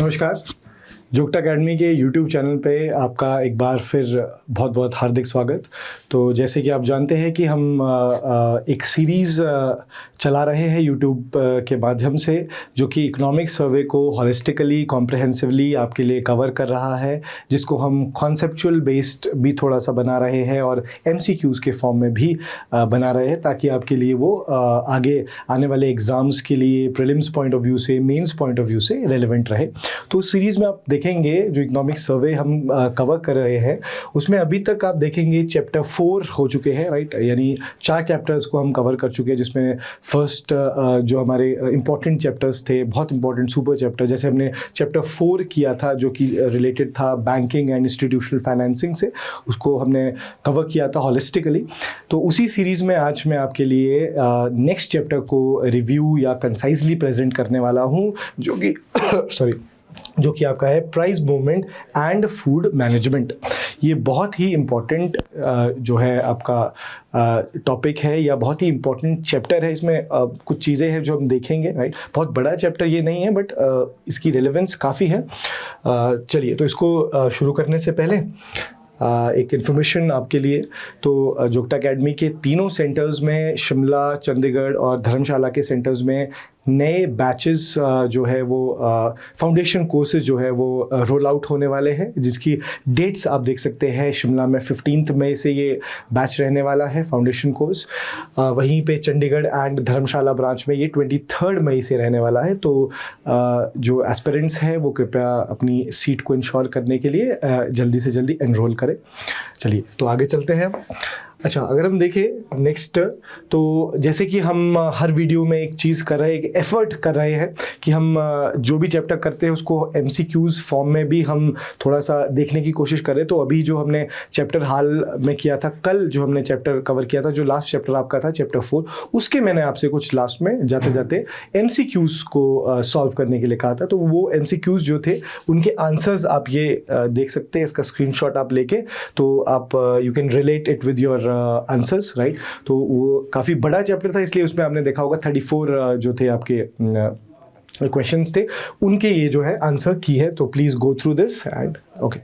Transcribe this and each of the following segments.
नमस्कार। जोगटा अकेडमी के YouTube channel पे आपका एक बार फिर बहुत बहुत हार्दिक स्वागत। तो जैसे कि आप जानते हैं कि हम एक सीरीज़ चला रहे हैं यूट्यूब के माध्यम से, जो कि इकोनॉमिक सर्वे को हॉलिस्टिकली कॉम्प्रहेंसिवली आपके लिए कवर कर रहा है, जिसको हम कॉन्सेप्चुअल बेस्ड भी थोड़ा सा बना रहे हैं और MCQs के फॉर्म में भी बना रहे हैं, ताकि आपके लिए वो आगे आने वाले एग्ज़ाम्स के लिए प्रीलिम्स पॉइंट ऑफ व्यू से, मेंस पॉइंट ऑफ व्यू से रेलेवेंट रहे। तो उस सीरीज़ में आप देखेंगे जो इकोनॉमिक सर्वे हम कवर कर रहे हैं, उसमें अभी तक आप देखेंगे चैप्टर 4 हो चुके हैं, राइट। यानी 4 चैप्टर्स को हम कवर कर चुके हैं, जिसमें फर्स्ट जो हमारे इंपॉर्टेंट चैप्टर्स थे, बहुत इंपॉर्टेंट सुपर चैप्टर, जैसे हमने चैप्टर 4 किया था जो कि रिलेटेड था बैंकिंग एंड इंस्टीट्यूशनल फाइनेंसिंग से, उसको हमने कवर किया था हॉलिस्टिकली। तो उसी सीरीज़ में आज मैं आपके लिए नेक्स्ट चैप्टर को रिव्यू या कंसाइजली प्रेजेंट करने वाला हूँ, जो कि जो कि आपका है price movement and food management. ये बहुत ही इम्पॉर्टेंट जो है आपका टॉपिक है, या बहुत ही इम्पॉर्टेंट चैप्टर है। इसमें कुछ चीज़ें हैं जो हम देखेंगे, राइट। बहुत बड़ा चैप्टर ये नहीं है, बट इसकी रेलेवेंस काफ़ी है। चलिए, तो इसको शुरू करने से पहले एक इन्फॉर्मेशन आपके लिए। तो जोगटा अकेडमी के तीनों सेंटर्स में, शिमला, चंडीगढ़ और धर्मशाला के सेंटर्स में नए बैचेस जो है वो फाउंडेशन कोर्सेज जो है वो रोल आउट होने वाले हैं, जिसकी डेट्स आप देख सकते हैं। शिमला में 15 मई से ये बैच रहने वाला है, फाउंडेशन कोर्स। वहीं पे चंडीगढ़ एंड धर्मशाला ब्रांच में ये 23 मई से रहने वाला है। तो जो एस्पिरेंट्स हैं वो कृपया अपनी सीट को इंश्योर करने के लिए जल्दी से जल्दी एनरोल करें। चलिए, तो आगे चलते हैं। अच्छा, अगर हम देखें नेक्स्ट, तो जैसे कि हम हर वीडियो में एक चीज़ कर रहे हैं, एक एफर्ट कर रहे हैं कि हम जो भी चैप्टर करते हैं उसको MCQs फॉर्म में भी हम थोड़ा सा देखने की कोशिश करें। तो अभी जो हमने चैप्टर हाल में किया था, कल जो हमने चैप्टर कवर किया था, जो लास्ट चैप्टर आपका था चैप्टर 4, उसके मैंने आपसे कुछ लास्ट में जाते जाते MCQs को सॉल्व करने के लिए कहा था। तो वो MCQs जो थे उनके आंसर्स आप ये देख सकते हैं, इसका स्क्रीनशॉट आप लेके, तो आप you can relate it with your answers, right. तो वो काफ़ी बड़ा चैप्टर था, इसलिए उसमें आपने देखा होगा 34 जो थे आपके क्वेश्चंस थे, उनके ये जो है आंसर की है। तो please go through this and okay.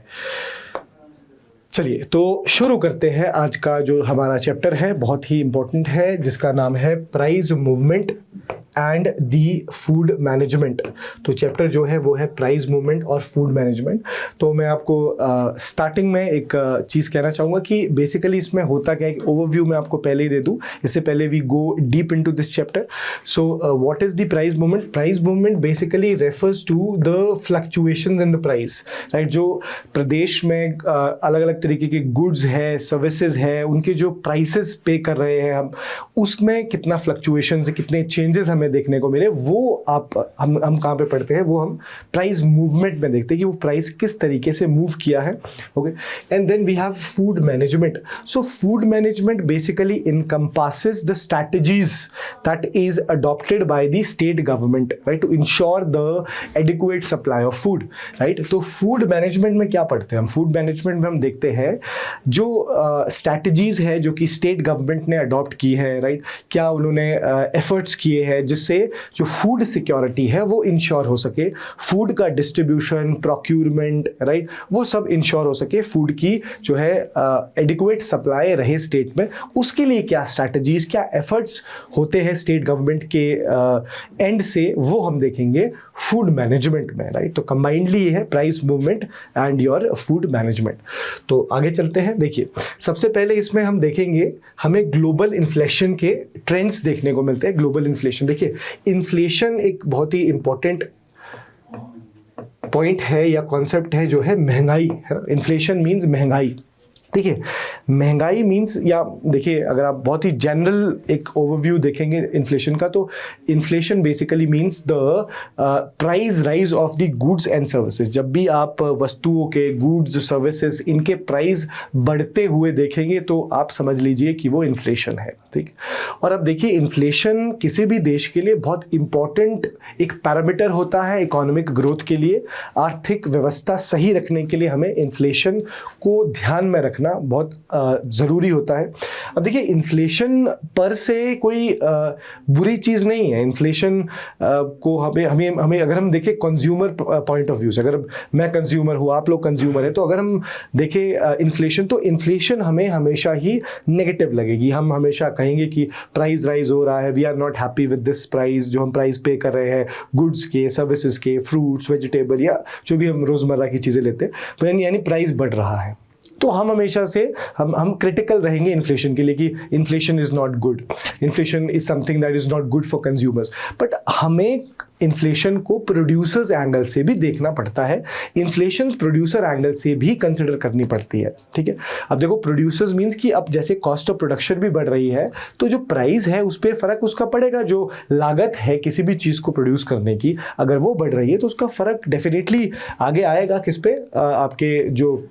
चलिए, तो शुरू करते हैं। आज का जो हमारा चैप्टर है बहुत ही इंपॉर्टेंट है, जिसका नाम है price movement and the food management. तो चैप्टर जो है वो है प्राइस मूवमेंट और फूड मैनेजमेंट। तो मैं आपको स्टार्टिंग में एक चीज़ कहना चाहूँगा कि बेसिकली इसमें होता क्या है, एक ओवरव्यू मैं आपको पहले ही दे दूँ, इससे पहले we go deep into this chapter. So what is the price movement? Price movement basically refers to the fluctuations in the price, right. जो प्रदेश में अलग अलग तरीके के गुड्स है, सर्विसेज है, उनके जो प्राइसेस पे कर रहे हैं हम, उसमें कितना फ्लक्चुएशंस है, कितने चेंजेस हमें देखने को मिले, वो हम कहाँ पे पढ़ते हैं, वो हम प्राइस मूवमेंट में देखते हैं कि वो प्राइस किस तरीके से मूव किया है। Okay, and then we have food management. So food management basically encompasses the strategies that is adopted by the state government, right, to ensure the adequate supply of food, right. तो food management में क्या पढ़ते हैं हम? Food management में हम देखते हैं जो स्ट्रैटेजीज है जो कि स्टेट गवर्नमेंट ने अडॉप्ट की है, राइट। क्या उन्होंने एफर्ट्स किए हैं जिससे जो फूड सिक्योरिटी है वो इंश्योर हो सके, फूड का डिस्ट्रीब्यूशन, प्रोक्यूरमेंट, राइट, वो सब इंश्योर हो सके, फूड की जो है एडिक्वेट सप्लाई रहे स्टेट में। उसके लिए क्या स्ट्रैटेजीज, क्या एफर्ट्स होते हैं स्टेट गवर्नमेंट के एंड से, वो हम देखेंगे फूड मैनेजमेंट में, राइट। तो कंबाइंडली ये है price movement and your food management. तो आगे चलते हैं। देखिए, सबसे पहले इसमें हम देखेंगे, हमें ग्लोबल इन्फ्लेशन के ट्रेंड्स देखने को मिलते हैं। ग्लोबल इन्फ्लेशन, देखिए, इन्फ्लेशन एक बहुत ही इंपॉर्टेंट पॉइंट है या कॉन्सेप्ट है, जो है महंगाई। इन्फ्लेशन मीन्स महंगाई। देखिए, महंगाई मीन्स, या देखिए अगर आप बहुत ही जनरल एक ओवरव्यू देखेंगे इन्फ्लेशन का, तो inflation basically means the price rise of the goods and services. जब भी आप वस्तुओं के, गुड्स, सर्विसेज, इनके प्राइस बढ़ते हुए देखेंगे तो आप समझ लीजिए कि वो इन्फ्लेशन है, ठीक। और अब देखिए, इन्फ्लेशन किसी भी देश के लिए बहुत इंपॉर्टेंट एक पैरामीटर होता है इकोनॉमिक ग्रोथ के लिए। आर्थिक व्यवस्था सही रखने के लिए हमें इन्फ्लेशन को ध्यान में रखना रखना बहुत ज़रूरी होता है। अब देखिए, इन्फ्लेशन पर से कोई बुरी चीज़ नहीं है। इन्फ्लेशन को हमें अगर हम देखें कंज्यूमर पॉइंट ऑफ व्यू से, अगर मैं कंज्यूमर हूँ, आप लोग कंज्यूमर है, तो अगर हम देखें इन्फ्लेशन, तो इन्फ्लेशन हमें हमेशा ही नेगेटिव लगेगी। हम हमेशा कहेंगे कि प्राइस राइज हो रहा है, we are not happy with this price, जो हम प्राइस पे कर रहे हैं गुड्स के, सर्विसेज के, फ्रूट्स, वेजिटेबल या जो भी हम रोज़मर्रा की चीज़ें लेते हैं, तो यानी प्राइस बढ़ रहा है। तो हम हमेशा से हम क्रिटिकल रहेंगे इन्फ्लेशन के लिए कि inflation is not good, inflation is something that is not good for consumers. But हमें इन्फ्लेशन को प्रोड्यूसर्स एंगल से भी देखना पड़ता है, इन्फ्लेशन प्रोड्यूसर एंगल से भी कंसिडर करनी पड़ती है, ठीक है। अब देखो, प्रोड्यूसर्स मीन्स कि अब जैसे कॉस्ट ऑफ प्रोडक्शन भी बढ़ रही है, तो जो प्राइस है उस पर फ़र्क उसका पड़ेगा। जो लागत है किसी भी चीज़ को प्रोड्यूस करने की, अगर वो बढ़ रही है तो उसका फ़र्क डेफिनेटली आगे आएगा किस पे, आपके जो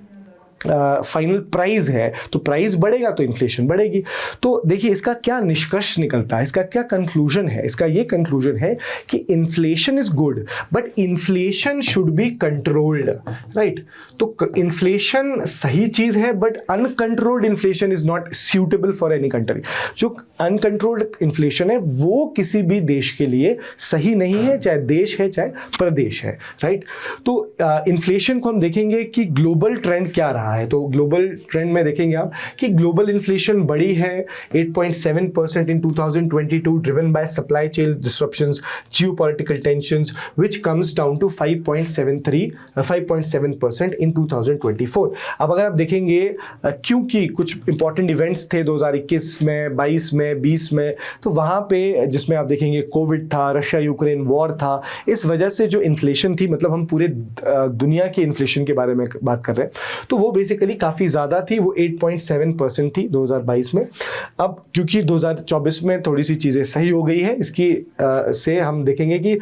फाइनल प्राइस है। तो प्राइस बढ़ेगा तो इन्फ्लेशन बढ़ेगी। तो देखिए, इसका क्या निष्कर्ष निकलता है, इसका क्या कंक्लूजन है? इसका ये कंक्लूजन है कि inflation is good but inflation should be controlled, right. तो इन्फ्लेशन सही चीज है, but uncontrolled inflation is not suitable for any country. जो अनकंट्रोल्ड इन्फ्लेशन है वो किसी भी देश के लिए सही नहीं है, चाहे देश है चाहे प्रदेश है, राइट। तो इन्फ्लेशन को हम देखेंगे कि ग्लोबल ट्रेंड क्या रहा है। तो ग्लोबल ट्रेंड में देखेंगे आप कि ग्लोबल इन्फ्लेशन बढ़ी है 8.7% in 2022, driven by supply chain disruptions, geopolitical tensions, which comes down to 5.7% in 2024। अब अगर आप देखेंगे, क्योंकि कुछ इंपॉर्टेंट इवेंट्स थे 2021 में, 22 में, 20 में, तो वहां पे जिसमें आप देखेंगे कोविड था, रशिया यूक्रेन वॉर था, इस वजह से जो इन्फ्लेशन थी, मतलब हम पूरे दुनिया की इन्फ्लेशन के बारे में बात कर रहे हैं, तो वो बेसिकली काफ़ी ज़्यादा थी। वो 8.7% थी 2022 में। अब क्योंकि 2024 में थोड़ी सी चीज़ें सही हो गई है, इसकी से हम देखेंगे कि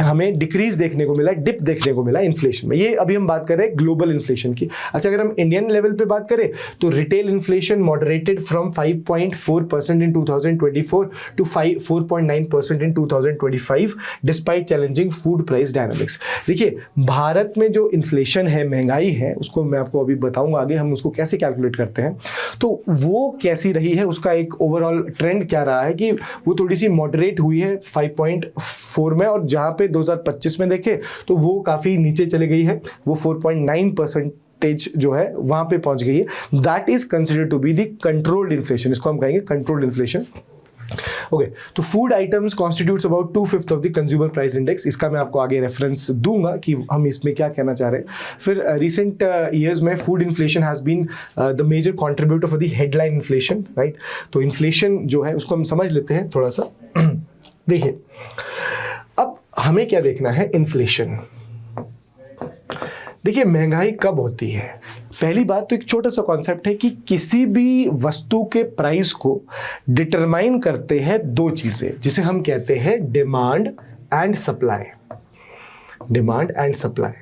हमें डिक्रीज देखने को मिला, डिप देखने को मिला इन्फ्लेशन में। ये अभी हम बात कर रहे हैं ग्लोबल इन्फ्लेशन की। अच्छा, अगर हम इंडियन लेवल पे बात करें तो retail inflation moderated from 5.4% in 2024 to 4.9% in 2025 despite challenging food price dynamics. देखिए, भारत में जो इन्फ्लेशन है, महंगाई है, उसको मैं आपको अभी बताऊंगा आगे हम उसको कैसे कैलकुलेट करते हैं, तो वो कैसी रही है, उसका एक ओवरऑल ट्रेंड क्या रहा है कि वो थोड़ी सी मॉडरेट हुई है 5.4 में, और जहां पे 2025 में देखें तो वो काफ़ी नीचे चली गई है, वो 4.9% जो है वहां पे पहुंच गई है। That is considered to be the controlled inflation, इसको हम कहेंगे कंट्रोल्ड इन्फ्लेशन। ओके, तो food items constitutes about 2/5 of the consumer price index. इसका मैं आपको आगे रेफरेंस दूंगा कि हम इसमें क्या कहना चाह रहे हैं। फिर रिसेंट ईयर्स में food inflation has been the major contributor for the headline inflation, right. तो इन्फ्लेशन जो है उसको हम समझ लेते हैं थोड़ा सा। देखिए, अब हमें क्या देखना है, इन्फ्लेशन। देखिए, महंगाई कब होती है? पहली बात तो एक छोटा सा कॉन्सेप्ट है कि किसी भी वस्तु के प्राइस को डिटरमाइन करते हैं दो चीजें, जिसे हम कहते हैं demand and supply. Demand and supply,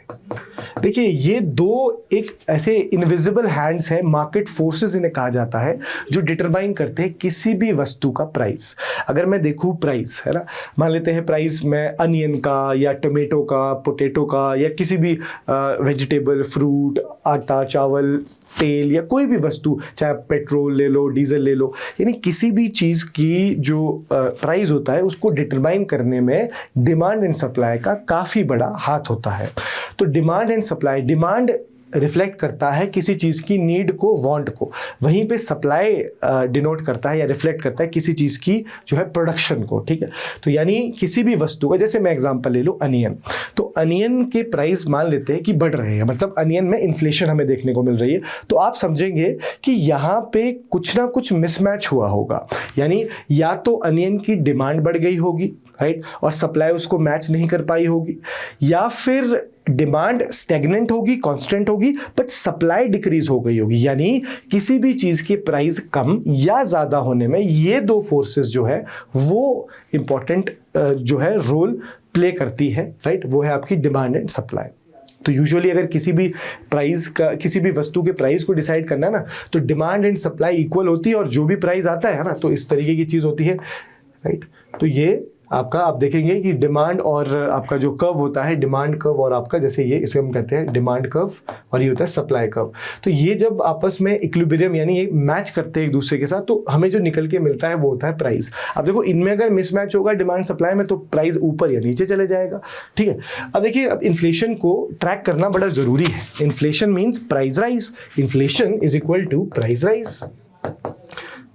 देखिए ये दो एक ऐसे इनविजिबल हैंड्स हैं, मार्केट फोर्सेस इन्हें कहा जाता है, जो डिटरमाइन करते हैं किसी भी वस्तु का प्राइस। अगर मैं देखूं प्राइस, है ना, मान लेते हैं प्राइस में अनियन का या टोमेटो का, पोटैटो का, या किसी भी वेजिटेबल, फ्रूट, आटा, चावल, तेल या कोई भी वस्तु, चाहे पेट्रोल ले लो, डीजल ले लो, यानी किसी भी चीज़ की जो प्राइस होता है उसको डिटरमाइन करने में डिमांड एंड सप्लाई का काफ़ी बड़ा हाथ होता है। तो demand and supply, demand reflect करता है किसी चीज़ की नीड को, वांट को, वहीं पे सप्लाई डिनोट करता है या रिफ्लेक्ट करता है किसी चीज़ की जो है प्रोडक्शन को, ठीक है। तो यानी किसी भी वस्तु का, जैसे मैं एग्जांपल ले लूँ अनियन, तो अनियन के प्राइस मान लेते हैं कि बढ़ रहे हैं, मतलब अनियन में इन्फ्लेशन हमें देखने को मिल रही है, तो आप समझेंगे कि यहाँ पे कुछ ना कुछ मिसमैच हुआ होगा। यानी या तो अनियन की डिमांड बढ़ गई होगी, राइट, और सप्लाई उसको मैच नहीं कर पाई होगी, या फिर डिमांड स्टेगनेंट होगी, कांस्टेंट होगी, बट सप्लाई डिक्रीज हो गई होगी। यानी किसी भी चीज के प्राइस कम या ज्यादा होने में ये दो फोर्सेस जो है वो इंपॉर्टेंट जो है रोल प्ले करती है, राइट। वो है आपकी डिमांड एंड सप्लाई। तो यूजुअली अगर किसी भी प्राइस का, किसी भी वस्तु के प्राइस को डिसाइड करना है ना, तो डिमांड एंड सप्लाई इक्वल होती है, और जो भी प्राइस आता है ना, तो इस तरीके की चीज होती है, राइट। तो ये आपका, आप देखेंगे कि डिमांड और आपका जो कर्व होता है, डिमांड कर्व और आपका जैसे ये, इसे हम कहते हैं डिमांड कर्व और ये होता है सप्लाई कर्व। तो ये जब आपस में इक्विलिब्रियम यानी ये मैच करते हैं एक दूसरे के साथ, तो हमें जो निकल के मिलता है वो होता है प्राइस। अब देखो इनमें अगर मिसमैच होगा डिमांड सप्लाई में तो प्राइस ऊपर या नीचे चले जाएगा, ठीक है। अब देखिए, अब इन्फ्लेशन को ट्रैक करना बड़ा जरूरी है। Inflation means price rise, inflation is equal to price rise.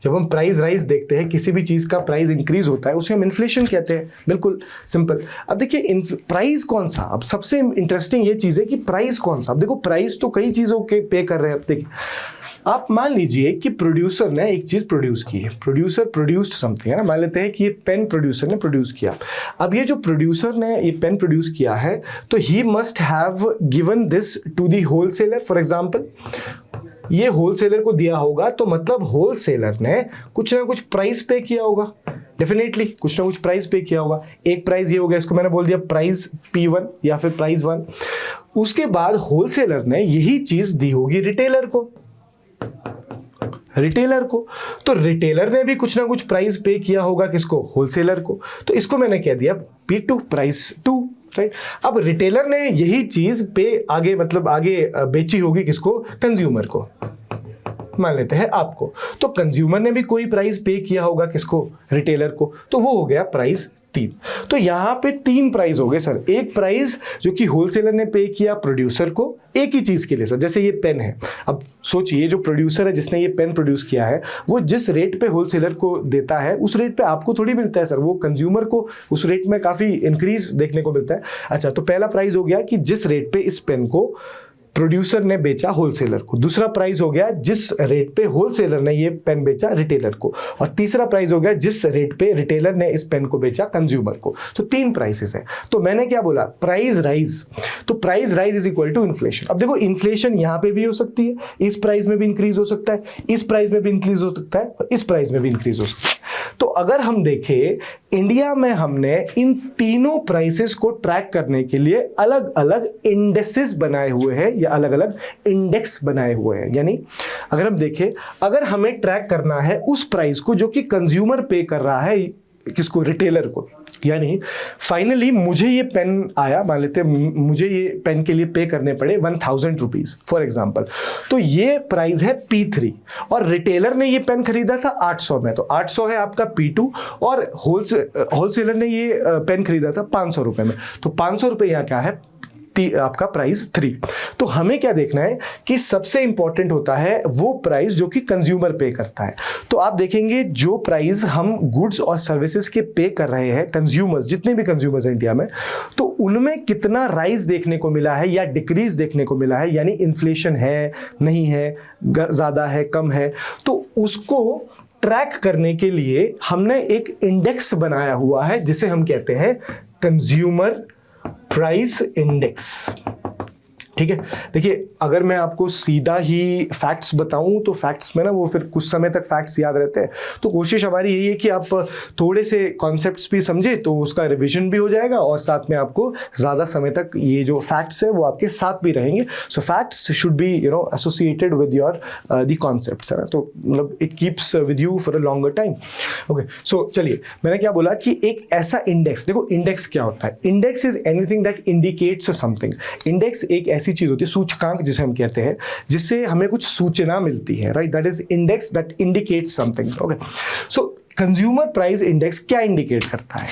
जब हम प्राइस राइज देखते हैं, किसी भी चीज का प्राइस इंक्रीज होता है, उसे हम इन्फ्लेशन कहते हैं, बिल्कुल सिंपल। अब देखिए प्राइस कौन सा, अब सबसे इंटरेस्टिंग ये चीज है कि प्राइस कौन सा। अब देखो प्राइस तो कई चीजों के पे कर रहे हैं। अब देखिए, आप मान लीजिए कि प्रोड्यूसर ने एक चीज प्रोड्यूस की है, प्रोड्यूसर प्रोड्यूस्ड समथिंग, है ना। मान लेते हैं कि ये पेन प्रोड्यूसर ने प्रोड्यूस किया। अब ये जो प्रोड्यूसर ने ये पेन प्रोड्यूस किया है, तो he must have given this to the wholesaler. For example, ये होलसेलर को दिया होगा, तो मतलब होलसेलर ने कुछ ना कुछ प्राइस पे किया होगा, डेफिनेटली कुछ ना कुछ प्राइस पे किया होगा। एक प्राइस ये हो गया, इसको मैंने बोल दिया प्राइस P1 या फिर प्राइस 1। उसके बाद होलसेलर ने यही चीज दी होगी रिटेलर को, तो रिटेलर ने भी कुछ ना कुछ प्राइस पे किया होगा, किसको, होलसेलर को। तो इसको मैंने कह दिया P2, प्राइस 2, राइट। अब रिटेलर ने यही चीज पे आगे मतलब आगे बेची होगी, किसको, कंज्यूमर को, मान लेते हैं आपको। तो कंज्यूमर ने भी कोई प्राइस पे किया होगा, किसको, रिटेलर को। तो वो हो गया प्राइस 3। तो यहां पे 3 प्राइस हो गए सर। एक प्राइस जो कि होलसेलर ने पे किया प्रोड्यूसर को एक ही चीज के लिए सर, जैसे ये पेन है। अब सोचिए, जो प्रोड्यूसर है जिसने ये पेन प्रोड्यूस किया है, वो जिस रेट पे होलसेलर को देता है उस रेट पे आपको थोड़ी मिलता है सर, वो कंज्यूमर को उस रेट में काफी इंक्रीज देखने को मिलता है। अच्छा, तो पहला प्राइस हो गया कि जिस रेट पे इस पेन को प्रोड्यूसर ने बेचा होलसेलर को। दूसरा प्राइस हो गया जिस रेट पे होलसेलर ने ये पेन बेचा रिटेलर को। और तीसरा प्राइस हो गया जिस रेट पे रिटेलर ने इस पेन को बेचा कंज्यूमर को। तो 3 प्राइसेस है। तो मैंने क्या बोला, प्राइस राइज। तो price rise is equal to inflation. अब देखो, इन्फ्लेशन यहां पे भी हो सकती है, इस प्राइस में भी इंक्रीज हो सकता है, इस प्राइस में भी इंक्रीज हो सकता है, और इस प्राइस में भी इंक्रीज हो सकता है। तो अगर हम देखें, इंडिया में हमने इन तीनों प्राइसेस को ट्रैक करने के लिए अलग अलग इंडेक्सेस बनाए हुए हैं या अलग अलग इंडेक्स बनाए हुए हैं। यानी अगर हम देखें, अगर हमें ट्रैक करना है उस प्राइस को जो कि कंज्यूमर पे कर रहा है, किसको, रिटेलर को। यानी फाइनली मुझे ये पेन आया, मान लेते हैं मुझे ये पेन के लिए पे करने पड़े 1000 रुपीज फॉर एग्जाम्पल। तो ये प्राइस है P3 और रिटेलर ने ये पेन खरीदा था 800 में, तो 800 है आपका P2 और होलसेलर ने ये पेन खरीदा था 500 रुपए में, तो 500 रुपए यहाँ क्या है, आपका प्राइस 3। तो हमें क्या देखना है कि सबसे इंपॉर्टेंट होता है वो प्राइस जो कि कंज्यूमर पे करता है। तो आप देखेंगे जो प्राइस हम गुड्स और सर्विसेज के पे कर रहे हैं, कंज्यूमर्स, जितने भी कंज्यूमर्स हैं इंडिया में, तो उनमें कितना राइज देखने को मिला है या डिक्रीज देखने को मिला है, यानी इन्फ्लेशन है, नहीं है, ज्यादा है, कम है। तो उसको ट्रैक करने के लिए हमने एक इंडेक्स बनाया हुआ है जिसे हम कहते हैं कंज्यूमर प्राइस इंडेक्स। ठीक है, देखिए अगर मैं आपको सीधा ही फैक्ट्स बताऊं तो फैक्ट्स में ना वो फिर कुछ समय तक फैक्ट्स याद रहते हैं। तो कोशिश हमारी यही है कि आप थोड़े से कॉन्सेप्ट्स भी समझे तो उसका रिवीजन भी हो जाएगा और साथ में आपको ज़्यादा समय तक ये जो फैक्ट्स है वो आपके साथ भी रहेंगे। So facts should be associated with your the concepts, है ना। तो मतलब it keeps with you for a longer time. Okay, so चलिए, मैंने क्या बोला कि एक ऐसा इंडेक्स, देखो इंडेक्स क्या होता है, index is anything that indicates something. Index एक ऐसी चीज होती है, सूचकांक जिसे हम कहते हैं, जिससे हमें कुछ सूचना मिलती है, right. That is index that indicates something. Okay, so consumer price index क्या इंडिकेट करता है?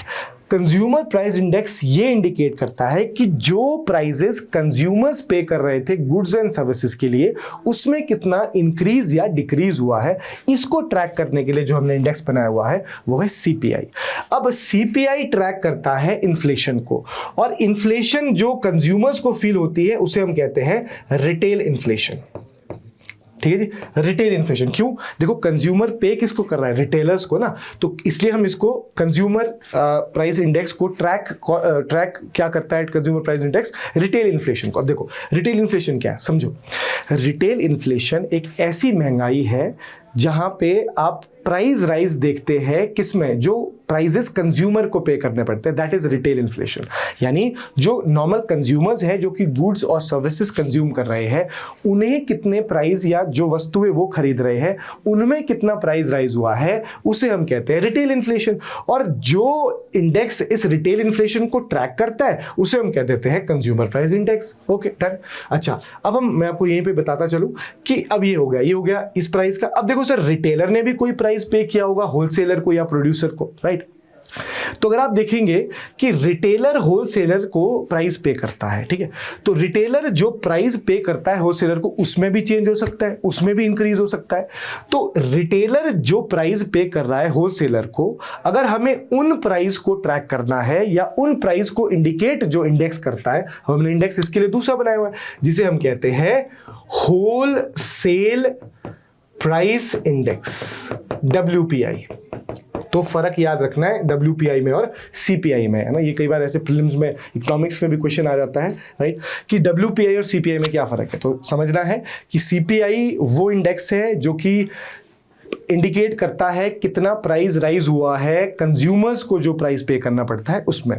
कंज्यूमर प्राइस इंडेक्स ये इंडिकेट करता है कि जो प्राइजेस कंज्यूमर्स पे कर रहे थे गुड्स एंड सर्विसेज के लिए, उसमें कितना इंक्रीज या डिक्रीज हुआ है। इसको ट्रैक करने के लिए जो हमने इंडेक्स बनाया हुआ है वो है सीपीआई। अब सीपीआई ट्रैक करता है इन्फ्लेशन को, और इन्फ्लेशन जो कंज्यूमर्स को फील होती है उसे हम कहते हैं रिटेल इन्फ्लेशन। ठीक है जी, रिटेल इन्फ्लेशन। क्यों? देखो कंज्यूमर पे किसको कर रहा है, रिटेलर्स को ना, तो इसलिए हम इसको कंज्यूमर प्राइस इंडेक्स को ट्रैक क्या करता है consumer price index, retail inflation को। अब देखो रिटेल इन्फ्लेशन क्या है, समझो। रिटेल इन्फ्लेशन एक ऐसी महंगाई है जहां पे आप प्राइस राइज देखते हैं, किसमें, जो प्राइजेस कंज्यूमर को पे करने पड़ते हैं, दैट इज रिटेल इन्फ्लेशन। यानी जो नॉर्मल कंज्यूमर्स हैं जो कि गुड्स और सर्विसेज कंज्यूम कर रहे हैं, उन्हें कितने प्राइस या जो वस्तुएं वो खरीद रहे हैं उनमें कितना प्राइस राइज हुआ है, उसे हम कहते हैं रिटेल इन्फ्लेशन। और जो इंडेक्स इस रिटेल इन्फ्लेशन को ट्रैक करता है उसे हम कह देते हैं consumer price index. Okay done. अच्छा, अब मैं आपको यहीं पे बताता चलूं कि अब ये हो गया इस प्राइस का। अब देखो सर, रिटेलर ने भी कोई प्राइस पे किया होगा होलसेलर को या प्रोड्यूसर को, राइट? तो अगर आप देखेंगे कि रिटेलर होलसेलर को प्राइस पे करता है, ठीक है, तो रिटेलर जो प्राइस पे करता है होलसेलर को, उसमें भी चेंज हो सकता है, उसमें भी इंक्रीज हो सकता है। तो रिटेलर जो प्राइस पे कर रहा है होलसेलर को, अगर हमें उन प्राइस को ट्रैक करना है या उन प्राइस को इंडिकेट जो इंडेक्स करता है, हमने इंडेक्स इसके लिए दूसरा बनाया हुआ है जिसे हम कहते हैं होलसेल प्राइस इंडेक्स, WPI। तो फर्क याद रखना है WPI में और CPI में, है ना। ये कई बार ऐसे प्रीलिम्स में, इकोनॉमिक्स में भी क्वेश्चन आ जाता है, राइट, कि WPI और CPI में क्या फर्क है। तो समझना है कि CPI वो इंडेक्स है जो कि इंडिकेट करता है कितना प्राइस राइज हुआ है कंज्यूमर्स को, जो प्राइस पे करना पड़ता है उसमें,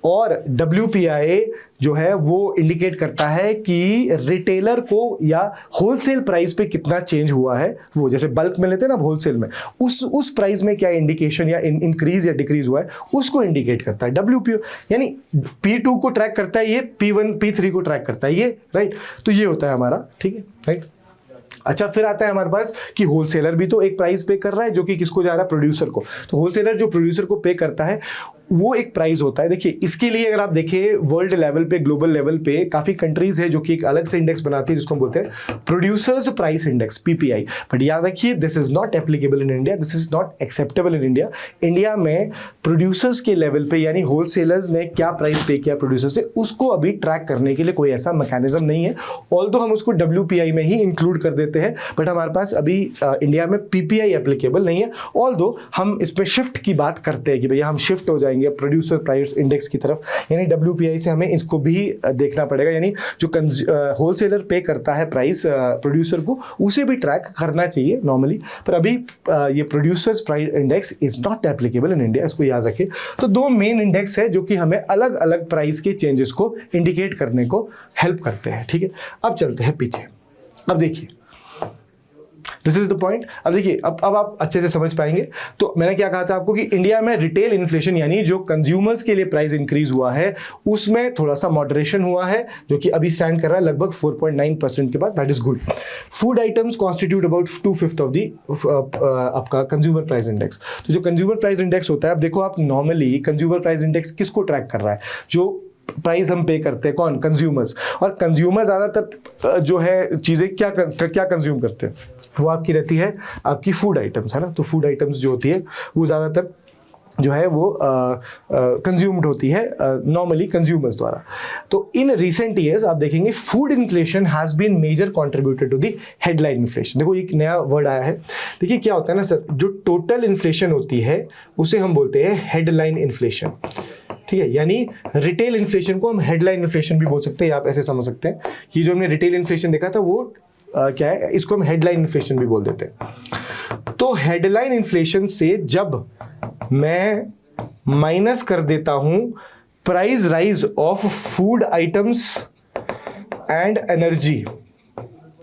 और WPI जो है वो इंडिकेट करता है कि रिटेलर को या होलसेल प्राइस पे कितना चेंज हुआ है, वो जैसे बल्क में लेते हैं ना होलसेल में, उस प्राइस में क्या इंडिकेशन या इंक्रीज या डिक्रीज हुआ है उसको इंडिकेट करता है WPI। यानी P2 को ट्रैक करता है ये, P1 P3 को ट्रैक करता है ये, राइट। तो ये होता है हमारा, ठीक है, राइट। अच्छा, फिर आता है हमारे पास कि होलसेलर भी तो एक प्राइस पे कर रहा है जो कि किसको जा रहा है, प्रोड्यूसर को। तो होलसेलर जो प्रोड्यूसर को पे करता है वो एक प्राइस होता है। देखिए, इसके लिए अगर आप देखें वर्ल्ड लेवल पे, ग्लोबल लेवल पे काफी कंट्रीज है जो कि एक अलग से इंडेक्स बनाती है जिसको हम बोलते हैं producers price index, PPI। But याद रखिए, this is not applicable in India, this is not acceptable in India. India में प्रोड्यूसर्स के लेवल पे, यानी होलसेलर्स ने क्या प्राइस पे किया प्रोड्यूसर से, उसको अभी ट्रैक करने के लिए कोई ऐसा मैकेनिज्म नहीं है। ऑल्दो हम उसको WPI में ही इंक्लूड कर देते हैं, बट हमारे पास अभी इंडिया में PPI एप्लीकेबल नहीं है। ऑल्दो हम इस पर शिफ्ट की बात करते हैं कि भैया हम शिफ्ट हो जाएंगे प्रोड्यूसर प्राइस इंडेक्स की तरफ, यानी WPI से हमें इसको भी देखना पड़ेगा। यानी जो होलसेलर पे करता है प्राइस प्रोड्यूसर को, उसे भी ट्रैक करना चाहिए नॉर्मली, पर अभी ये producers price index is not applicable in India, इसको याद रखिए। तो दो मेन इंडेक्स है जो कि हमें अलग अलग प्राइस के चेंजेस को इंडिकेट करने को हेल्प करते हैं, ठीक है। अब चलते हैं पीछे। अब देखिए, दिस इज द पॉइंट। अब देखिए, अब आप अच्छे से समझ पाएंगे। तो मैंने क्या कहा था आपको कि इंडिया में रिटेल इन्फ्लेशन, यानी जो कंज्यूमर्स के लिए प्राइस इंक्रीज हुआ है, उसमें थोड़ा सा मॉडरेशन हुआ है, जो कि अभी स्टैंड कर रहा है लगभग 4.9% के बाद, that is good. Food items constitute about 2/5 of the आपका कंज्यूमर प्राइस इंडेक्स। तो जो कंज्यूमर प्राइस इंडेक्स होता है, अब देखो आप नॉर्मली कंज्यूमर प्राइस इंडेक्स किसको ट्रैक कर रहा है, जो प्राइस हम पे करते हैं, कौन, कंज्यूमर्स। और कंज्यूमर ज्यादातर जो है चीजें क्या कंज्यूम करते हैं, वो आपकी रहती है आपकी फूड आइटम्स, है ना। तो फूड आइटम्स जो होती है वो ज़्यादातर जो है वो कंज्यूम्ड होती है नॉर्मली कंज्यूमर्स द्वारा। तो इन रिसेंट ईयर्स आप देखेंगे food inflation has been major contributor to the headline inflation. देखो एक नया वर्ड आया है। देखिए क्या होता है ना सर, जो टोटल इन्फ्लेशन होती है उसे हम बोलते हैं हेडलाइन इन्फ्लेशन, ठीक है। यानी रिटेल इन्फ्लेशन को हम हेडलाइन इन्फ्लेशन भी बोल सकते हैं, आप ऐसे समझ सकते हैं कि जो हमने रिटेल इन्फ्लेशन देखा था वो क्या है, इसको हम हेडलाइन इन्फ्लेशन भी बोल देते हैं। तो हेडलाइन इन्फ्लेशन से जब मैं माइनस कर देता हूं price rise of food items and energy,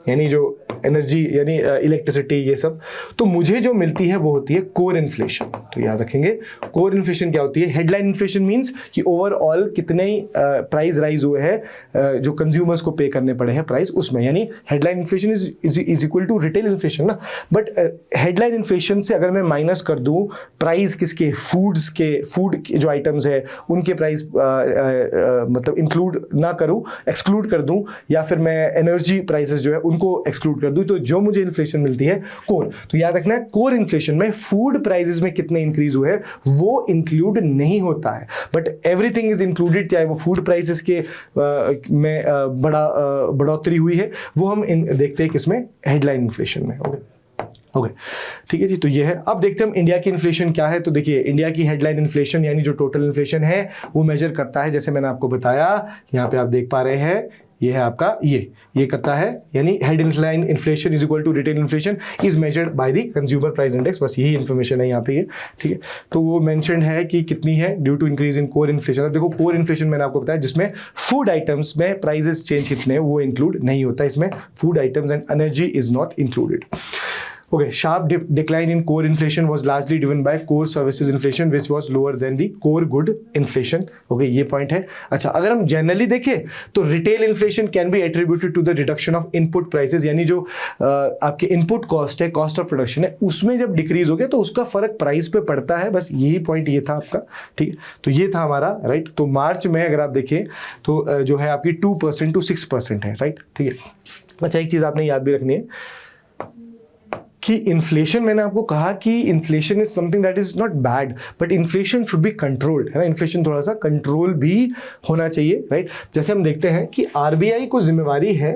यानी जो एनर्जी यानी इलेक्ट्रिसिटी ये सब, तो मुझे जो मिलती है वो होती है कोर इन्फ्लेशन। तो याद रखेंगे कोर इन्फ्लेशन क्या होती है। हेडलाइन इन्फ्लेशन मींस कि ओवरऑल कितने प्राइस राइज हुए हैं जो कंज्यूमर्स को पे करने पड़े हैं प्राइस, उसमें, यानी headline inflation is equal to retail inflation ना। बट हेडलाइन इन्फ्लेशन से अगर मैं माइनस कर दूं प्राइस किसके, फूड के जो आइटम्स है उनके प्राइस मतलब इंक्लूड ना करूं, एक्सक्लूड कर दूं, या फिर मैं एनर्जी प्राइसेस जो है उनको एक्सक्लूड कर दूं, तो जो मुझे इन्फ्लेशन मिलती है कोर। तो याद रखना है कोर इन्फ्लेशन में फूड प्राइसेस में कितने इंक्रीज हुए वो इंक्लूड नहीं होता है, बट एवरीथिंग इज इंक्लूडेड, चाहे वो फूड प्राइसेस के में बढ़ोतरी हुई है वो हम देखते हैं किसमें, हेडलाइन इन्फ्लेशन में। ओके, ठीक है जी। तो ये है। अब देखते हैं हम इंडिया की इन्फ्लेशन क्या है। तो देखिए इंडिया की हेडलाइन इन्फ्लेशन यानी जो टोटल इन्फ्लेशन है वो मेजर करता है, जैसे मैंने आपको बताया, यहाँ पे आप देख पा रहे हैं ये है आपका ये करता है, यानी headline inflation is equal to retail inflation is measured by the consumer price index. बस यही इन्फॉर्मेशन है यहाँ पे ये, ठीक है। तो वो मेंशन है कि कितनी है due to increase in core inflation. अब देखो कोर इन्फ्लेशन मैंने आपको बताया जिसमें फूड आइटम्स में प्राइसेस चेंज कितने हैं वो इंक्लूड नहीं होता, इसमें food items and energy is not included. Okay, sharp decline in core inflation was largely driven by core services inflation, which was lower than the core good inflation. Okay, ये point है। अच्छा, अगर हम generally देखें तो retail inflation can be attributed to the reduction of input prices, यानी जो आपके input cost है, cost of production है, उसमें जब decrease हो गया तो उसका फर्क price पे पड़ता है। बस यही point ये था आपका, ठीक है। तो ये था हमारा राइट। तो मार्च में अगर आप देखें तो जो है आपकी 2% to 6% है, राइट, ठीक है। अच्छा, एक चीज़ आपने याद भी रखनी है कि इन्फ्लेशन, मैंने आपको कहा कि inflation is something that is not bad but inflation should be controlled, है ना। इन्फ्लेशन थोड़ा सा कंट्रोल भी होना चाहिए, राइट। जैसे हम देखते हैं कि आरबीआई को जिम्मेवारी है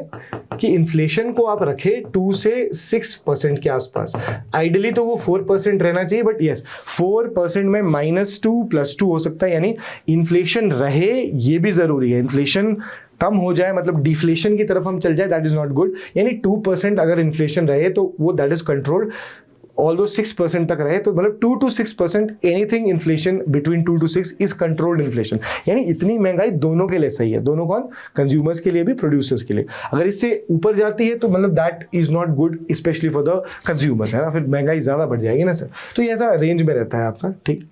कि इन्फ्लेशन को आप रखें 2 से 6% के आसपास। आइडियली तो वो 4% रहना चाहिए, बट यस 4% में -2 +2 हो सकता है, यानी इन्फ्लेशन रहे ये भी जरूरी है। इन्फ्लेशन कम हो जाए मतलब डिफ्लेशन की तरफ हम चल जाए, दैट इज नॉट गुड। यानी 2% अगर इन्फ्लेशन रहे तो वो दैट इज कंट्रोल्ड, ऑल्दो 6% तक रहे तो मतलब 2 to 6%, anything inflation between 2 to 6 is controlled inflation. यानी इतनी महंगाई दोनों के लिए सही है, दोनों कौन, कंज्यूमर्स के लिए भी प्रोड्यूसर्स के लिए। अगर इससे ऊपर जाती है तो मतलब that is not good specially for the consumers, है ना, फिर महंगाई ज़्यादा बढ़ जाएगी ना सर। तो ये ऐसा रेंज में रहता है आपका, ठीक।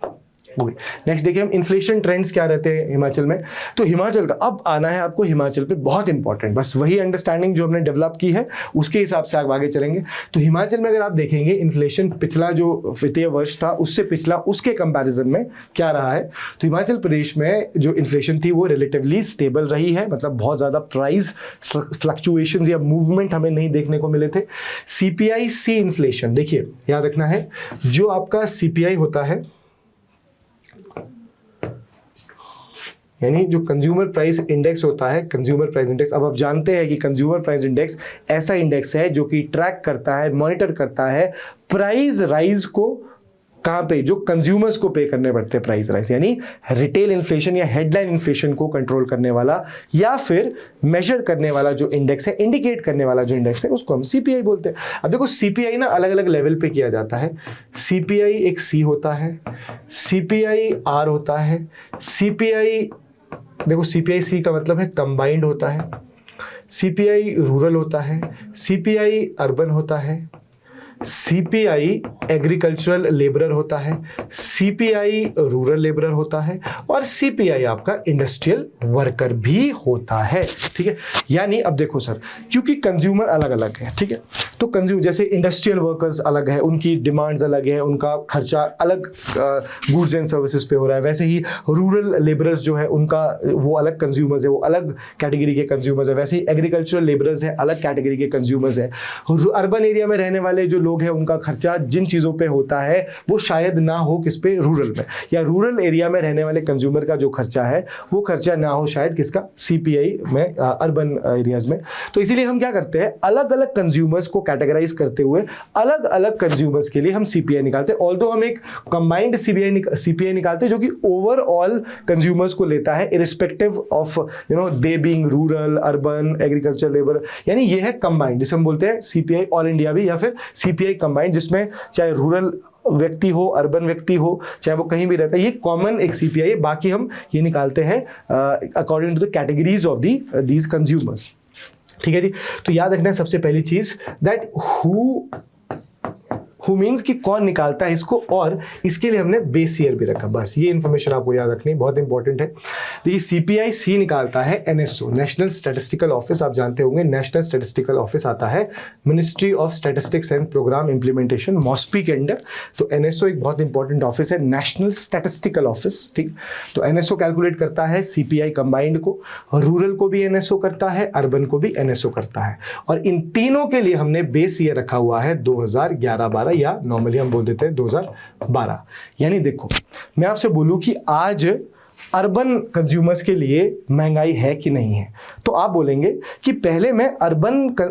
नेक्स्ट देखिए हम इन्फ्लेशन ट्रेंड्स क्या रहते हैं हिमाचल में। तो हिमाचल का अब आना है आपको, हिमाचल पे बहुत इंपॉर्टेंट, बस वही अंडरस्टैंडिंग जो हमने डेवलप की है उसके हिसाब से आप आगे चलेंगे। तो हिमाचल में अगर आप देखेंगे इन्फ्लेशन पिछला जो वित्तीय वर्ष था उससे पिछला, उसके कंपैरिजन में क्या रहा है, तो हिमाचल प्रदेश में जो इन्फ्लेशन थी वो रिलेटिवली स्टेबल रही है, मतलब बहुत ज़्यादा प्राइस फ्लक्चुएशंस या मूवमेंट हमें नहीं देखने को मिले थे। CPI सी इन्फ्लेशन, देखिए याद रखना है, जो आपका CPI होता है यानी जो कंज्यूमर प्राइस इंडेक्स होता है, कंज्यूमर प्राइस इंडेक्स, अब आप जानते हैं कि कंज्यूमर प्राइस इंडेक्स ऐसा इंडेक्स है जो कि ट्रैक करता है, मॉनिटर करता है प्राइस राइज को, कहाँ पे, जो कंज्यूमर्स को पे करने पड़ते हैं प्राइस राइज, यानी रिटेल इन्फ्लेशन या हेडलाइन इन्फ्लेशन को कंट्रोल करने वाला या फिर मेजर करने वाला जो इंडेक्स है, इंडिकेट करने वाला जो इंडेक्स है उसको हम CPI बोलते हैं। अब देखो CPI ना अलग अलग लेवल पे किया जाता है। CPI एक C होता है, CPI R होता है, CPI देखो CPI C का मतलब है कंबाइंड होता है, CPI रूरल होता है, CPI अर्बन होता है, CPI एग्रीकल्चरल लेबरर होता है, CPI रूरल लेबरर होता है और CPI आपका इंडस्ट्रियल वर्कर भी होता है, ठीक है। यानी अब देखो सर, क्योंकि कंज्यूमर अलग अलग है, ठीक है, तो कंज्यूमर जैसे इंडस्ट्रियल वर्कर्स अलग है, उनकी डिमांड्स अलग है, उनका खर्चा अलग गुड्स एंड सर्विसेज पे हो रहा है, वैसे ही रूरल लेबरर्स जो है उनका वो अलग कंज्यूमर्स है, वो अलग कैटेगरी के कंज्यूमर्स है, वैसे ही एग्रीकल्चरल लेबरर्स है अलग कैटेगरी के कंज्यूमर्स है। अर्बन एरिया में रहने वाले जो लोग हैं उनका खर्चा जिन चीज़ों पे होता है वो शायद ना हो किस पे, रूरल में, या रूरल एरिया में रहने वाले कंज्यूमर का जो खर्चा है वो खर्चा ना हो शायद किसका, CPI में, अर्बन एरियाज में। तो इसीलिए हम क्या करते हैं, अलग अलग कंज्यूमर्स को कैटेगराइज करते हुए अलग अलग कंज्यूमर्स के लिए हम CPI निकालते हैं। ऑल्दो हम एक कंबाइंड CPI निकालते हैं जो कि ओवरऑल कंज्यूमर्स को लेता है irrespective of they being rural, urban, agriculture, labour, यानी ये है कंबाइंड, जिसे हम बोलते हैं CPI ऑल इंडिया भी या फिर CPI कंबाइंड, जिसमें चाहे रूरल व्यक्ति हो, अर्बन व्यक्ति हो, चाहे वो कहीं भी रहता है, ये कॉमन एक CPI है। बाकी हम ये निकालते हैं according to the categories of these consumers, ठीक है जी। तो याद रखना है सबसे पहली चीज दैट हु मीन्स कि कौन निकालता है इसको, और इसके लिए हमने बेस ईयर भी रखा। बस ये इंफॉर्मेशन आपको याद रखनी बहुत इंपॉर्टेंट है। देखिए CPI C निकालता है NSO, नेशनल स्टैटिस्टिकल ऑफिस, आप जानते होंगे नेशनल स्टैटिस्टिकल ऑफिस आता है ministry of statistics and programme implementation, MOSPI के अंडर। तो NSO एक बहुत इंपॉर्टेंट ऑफिस है, नेशनल स्टैटिस्टिकल ऑफिस, ठीक। तो NSO कैलकुलेट करता है CPI कंबाइंड को, रूरल को भी NSO करता है, अर्बन को भी NSO करता है, और इन तीनों के लिए हमने बेस ईयर रखा हुआ है 2011-12 या नॉर्मली हम बोल देते हैं 2012। यानी देखो मैं आपसे बोलूं कि आज अर्बन कंज्यूमर्स के लिए महंगाई है कि नहीं है, तो आप बोलेंगे कि पहले मैं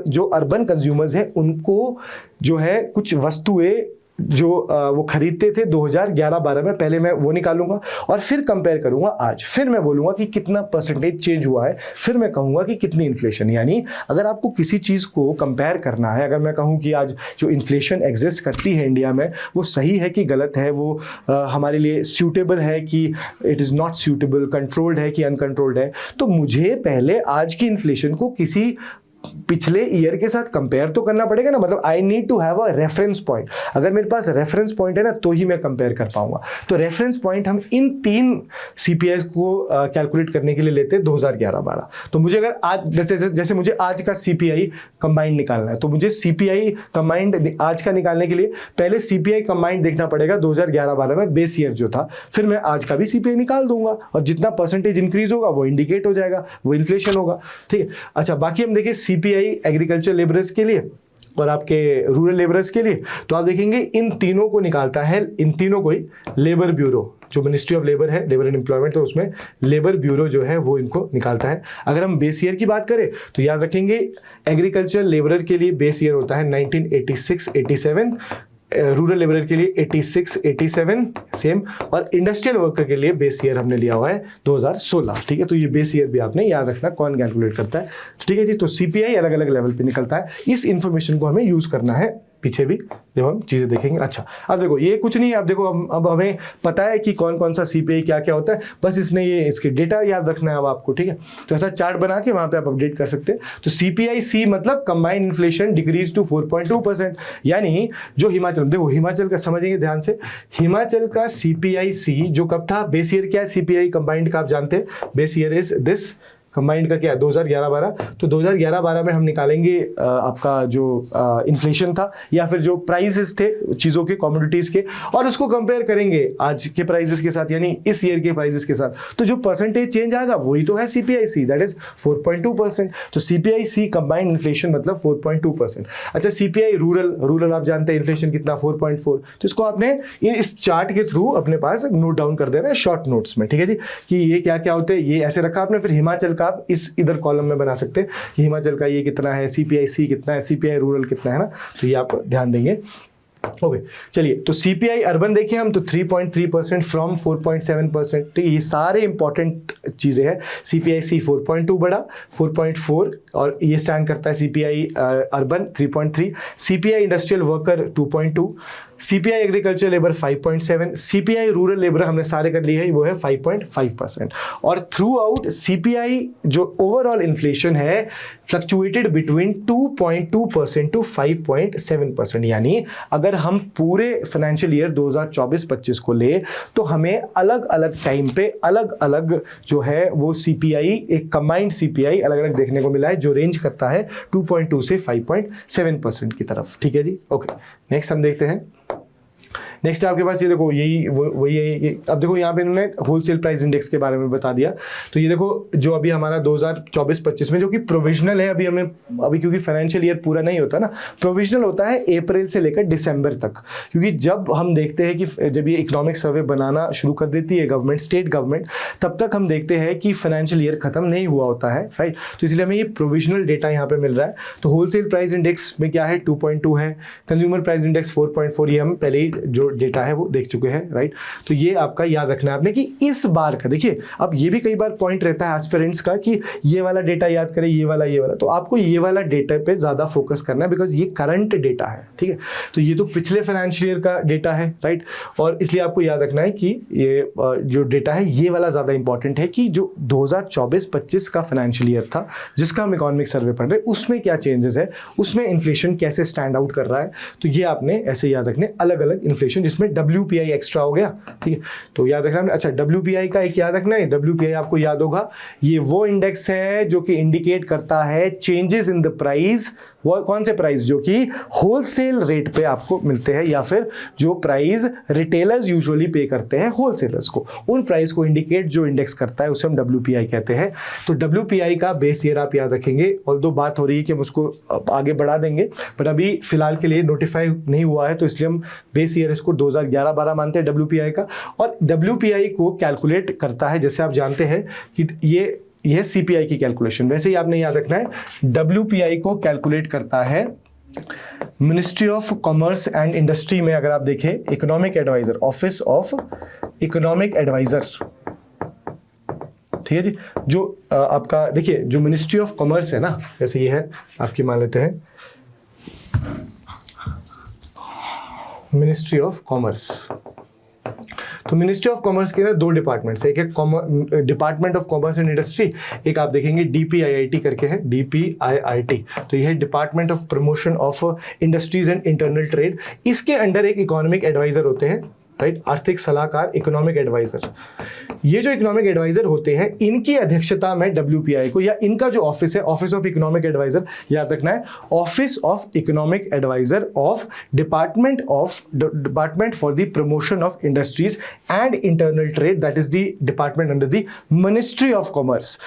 जो अर्बन कंज्यूमर्स हैं उनको जो है कुछ वस्तुएं जो वो खरीदते थे 2011-12 में, पहले मैं वो निकालूंगा और फिर कंपेयर करूंगा आज, फिर मैं बोलूंगा कि कितना परसेंटेज चेंज हुआ है, फिर मैं कहूंगा कि कितनी इन्फ्लेशन। यानी अगर आपको किसी चीज़ को कंपेयर करना है, अगर मैं कहूँ कि आज जो इन्फ्लेशन एग्जिस्ट करती है इंडिया में वो सही है कि गलत है, वो हमारे लिए सूटेबल है कि it is not suitable, controlled है कि अनकंट्रोल्ड है, तो मुझे पहले आज की इन्फ्लेशन को किसी पिछले ईयर के साथ कंपेयर तो करना पड़ेगा ना। मतलब I need to have a reference point. अगर मेरे पास रेफरेंस पॉइंट है ना तो ही मैं कंपेयर कर पाऊंगा। तो रेफरेंस पॉइंट हम इन 3 सीपीआई को कैलकुलेट करने के लिए लेते हैं 2011-12। तो मुझे अगर आज जैसे मुझे आज का सीपीआई कंबाइंड निकालना है, तो मुझे सीपीआई कंबाइंड आज का निकालने के लिए पहले सीपीआई कंबाइंड देखना पड़ेगा 2011-12 में, बेस ईयर जो था, फिर मैं आज का भी सीपीआई निकाल दूंगा और जितना परसेंटेज इंक्रीज होगा वो इंडिकेट हो जाएगा, वो इन्फ्लेशन होगा। ठीक है, अच्छा बाकी हम देखिए सीपीआई एग्रीकल्चर लेबरर्स के लिए और आपके रूरल लेबरर्स के लिए, तो आप देखेंगे इन तीनों को निकालता है, इन तीनों को ही लेबर ब्यूरो, जो मिनिस्ट्री ऑफ लेबर है, लेबर एंड एम्प्लॉयमेंट, तो उसमें लेबर ब्यूरो जो है वो इनको निकालता है। अगर हम बेस ईयर की बात करें तो याद रखेंगे एग्रीकल्चर लेबरर के लिए बेस ईयर होता है 1986-87, रूरल लेबरर के लिए 86-87 सेम, और इंडस्ट्रियल वर्कर के लिए बेस ईयर हमने लिया हुआ है 2016। ठीक है, तो ये बेस ईयर भी आपने याद रखना कौन कैलकुलेट करता है। ठीक है जी, तो सीपीआई अलग अलग लेवल पे निकलता है, इस इंफॉर्मेशन को हमें यूज करना है पीछे भी जब हम चीजें देखेंगे। अच्छा अब देखो ये कुछ नहीं है, अब देखो अब हमें पता है कि कौन कौन सा सीपीआई क्या क्या होता है, बस इसने ये इसके डेटा याद रखना है अब आपको। ठीक है, तो ऐसा चार्ट बना के वहां पे आप अपडेट कर सकते हैं। तो सीपीआई सी मतलब कंबाइंड इन्फ्लेशन डिक्रीज टू 4.2%, यानी जो हिमाचल, देखो हिमाचल का समझेंगे ध्यान से, हिमाचल का सीपीआई सी जो कब था, बेस ईयर क्या है सीपीआई कंबाइंड का आप जानते हैं, base year is this, combined का क्या है 2011-12। तो 2011-12 में हम निकालेंगे आपका जो इन्फ्लेशन था या फिर जो प्राइसेस थे चीज़ों के, कमोडिटीज़ के, और उसको कंपेयर करेंगे आज के प्राइसेस के साथ, यानी इस ईयर के प्राइसेस के साथ। तो जो परसेंटेज चेंज आएगा वही तो है सीपीआई सी, दैट इज 4.2%। तो सीपीआई सी कंबाइंड इन्फ्लेशन मतलब 4.2%। अच्छा सीपीआई रूरल आप जानते हैं इन्फ्लेशन कितना 4.4। तो इसको आपने इस चार्ट के थ्रू अपने पास नोट डाउन कर देना है शॉर्ट नोट्स में। ठीक है जी, कि ये क्या क्या होते हैं, ये ऐसे रखा आपने, फिर हिमाचल का आप इस इधर कॉलम में बना सकते हैं कि हिमाचल का ये कितना है, सीपीआई सी कितना है, सीपीआई रूरल कितना है ना, तो ये आप ध्यान देंगे। ओके चलिए, तो सीपीआई अर्बन देखिए हम तो 3.3% फ्रॉम 4.7%। ठीक है, ये सारे इंपॉर्टेंट चीजें हैं। सीपीआई सी 4.2 बढ़ा 4.4, और ये स्टैंड करता है CPI urban 3.3, CPI industrial worker 2.2, CPI agriculture labour 5.7, CPI rural labour हमने सारे कर लिए हैं वो है 5.5%। और थ्रू आउट सीपीआई जो ओवरऑल इन्फ्लेशन है फ्लक्चुएटेड बिटवीन 2.2% टू 5.7%। यानी अगर हम पूरे फाइनेंशियल ईयर 2024-25 को ले तो हमें अलग अलग टाइम पे अलग अलग जो है वो सीपीआई, एक कंबाइंड सीपीआई अलग अलग देखने को मिला है जो रेंज करता है 2.2 से 5.7% की तरफ। ठीक है जी, ओके नेक्स्ट हम देखते हैं। नेक्स्ट आपके पास ये देखो यही वही है ये, अब देखो यहाँ पे इन्होंने होलसेल प्राइस इंडेक्स के बारे में बता दिया। तो ये देखो जो अभी हमारा 2024-25 में जो कि प्रोविजनल है, अभी क्योंकि फाइनेंशियल ईयर पूरा नहीं होता ना, प्रोविजनल होता है अप्रैल से लेकर दिसंबर तक। क्योंकि जब हम देखते हैं कि जब ये इकोनॉमिक सर्वे बनाना शुरू कर देती है गवर्नमेंट, स्टेट गवर्नमेंट, तब तक हम देखते हैं कि फाइनेंशियल ईयर खत्म नहीं हुआ होता है, राइट। तो इसलिए हमें ये प्रोविजनल डेटा यहाँ पे मिल रहा है। तो होलसेल प्राइस इंडेक्स में क्या है 2.2 है, कंज्यूमर प्राइस इंडेक्स 4.4, ये हम पहले ही जो डेटा है वो देख चुके हैं, राइट। तो ये आपका याद रखना है आपने कि इस बार का देखिए, अब ये भी कई बार पॉइंट रहता है एस्पिरेंट्स का कि ये वाला डेटा याद करें, ये वाला, तो आपको ये वाला डेटा पे ज्यादा फोकस करना है बिकॉज ये करंट डेटा है, ठीक है। तो ये तो पिछले फाइनेंशियल ईयर का डेटा है, राइट, और इसलिए आपको याद रखना है कि ये जो डेटा है ये वाला ज्यादा इंपॉर्टेंट है कि जो 2024-25 का फाइनेंशियल ईयर था जिसका हम इकोनॉमिक सर्वे पढ़ रहे हैं उसमें क्या चेंजेस है, उसमें इन्फ्लेशन कैसे स्टैंड आउट कर रहा है। तो ये आपने ऐसे याद रखने, अलग अलग इन्फ्लेशन जिसमें WPI एक्स्ट्रा हो गया, ठीक है, तो याद रखना। अच्छा WPI का एक याद रखना है, WPI आपको याद होगा ये वो इंडेक्स है जो कि इंडिकेट करता है चेंजेस इन द प्राइस, वो कौन से प्राइस जो कि होलसेल रेट पे आपको मिलते हैं या फिर जो प्राइस रिटेलर्स यूजुअली पे करते हैं होलसेलर्स को, उन प्राइस को इंडिकेट जो इंडेक्स करता है उसे हम WPI कहते हैं। तो WPI का बेस ईयर आप याद रखेंगे, और दो बात हो रही है कि हम उसको आगे बढ़ा देंगे बट अभी फिलहाल के लिए नोटिफाई नहीं हुआ है, तो इसलिए हम बेस ईयर इसको 2011-12 मानते हैं WPI का। और WPI को कैलकुलेट करता है, जैसे आप जानते हैं कि ये CPI की कैलकुलेशन, वैसे ही आपने याद रखना है WPI को कैलकुलेट करता है ministry of commerce and industry में अगर आप देखें economic adviser, office of economic adviser, ठीक है जी। जो आपका देखिए जो मिनिस्ट्री ऑफ कॉमर्स है ना, जैसे ये है आपकी, मान लेते हैं मिनिस्ट्री ऑफ कॉमर्स। तो मिनिस्ट्री ऑफ कॉमर्स के ना दो डिपार्टमेंट्स है, एक है department of commerce and industry, एक आप देखेंगे DPIIT करके है, DPIIT। तो ये है department of promotion of industries and internal trade. इसके अंडर एक इकोनॉमिक एडवाइजर होते हैं, राइट, आर्थिक सलाहकार, इकोनॉमिक एडवाइजर। ये जो इकोनॉमिक एडवाइजर होते हैं इनकी अध्यक्षता में WPI को, या इनका जो ऑफिस है, ऑफिस ऑफ इकोनॉमिक एडवाइजर, याद रखना है, office of economic advisor of department for the promotion of industries and internal trade, that is the department under the ministry of commerce.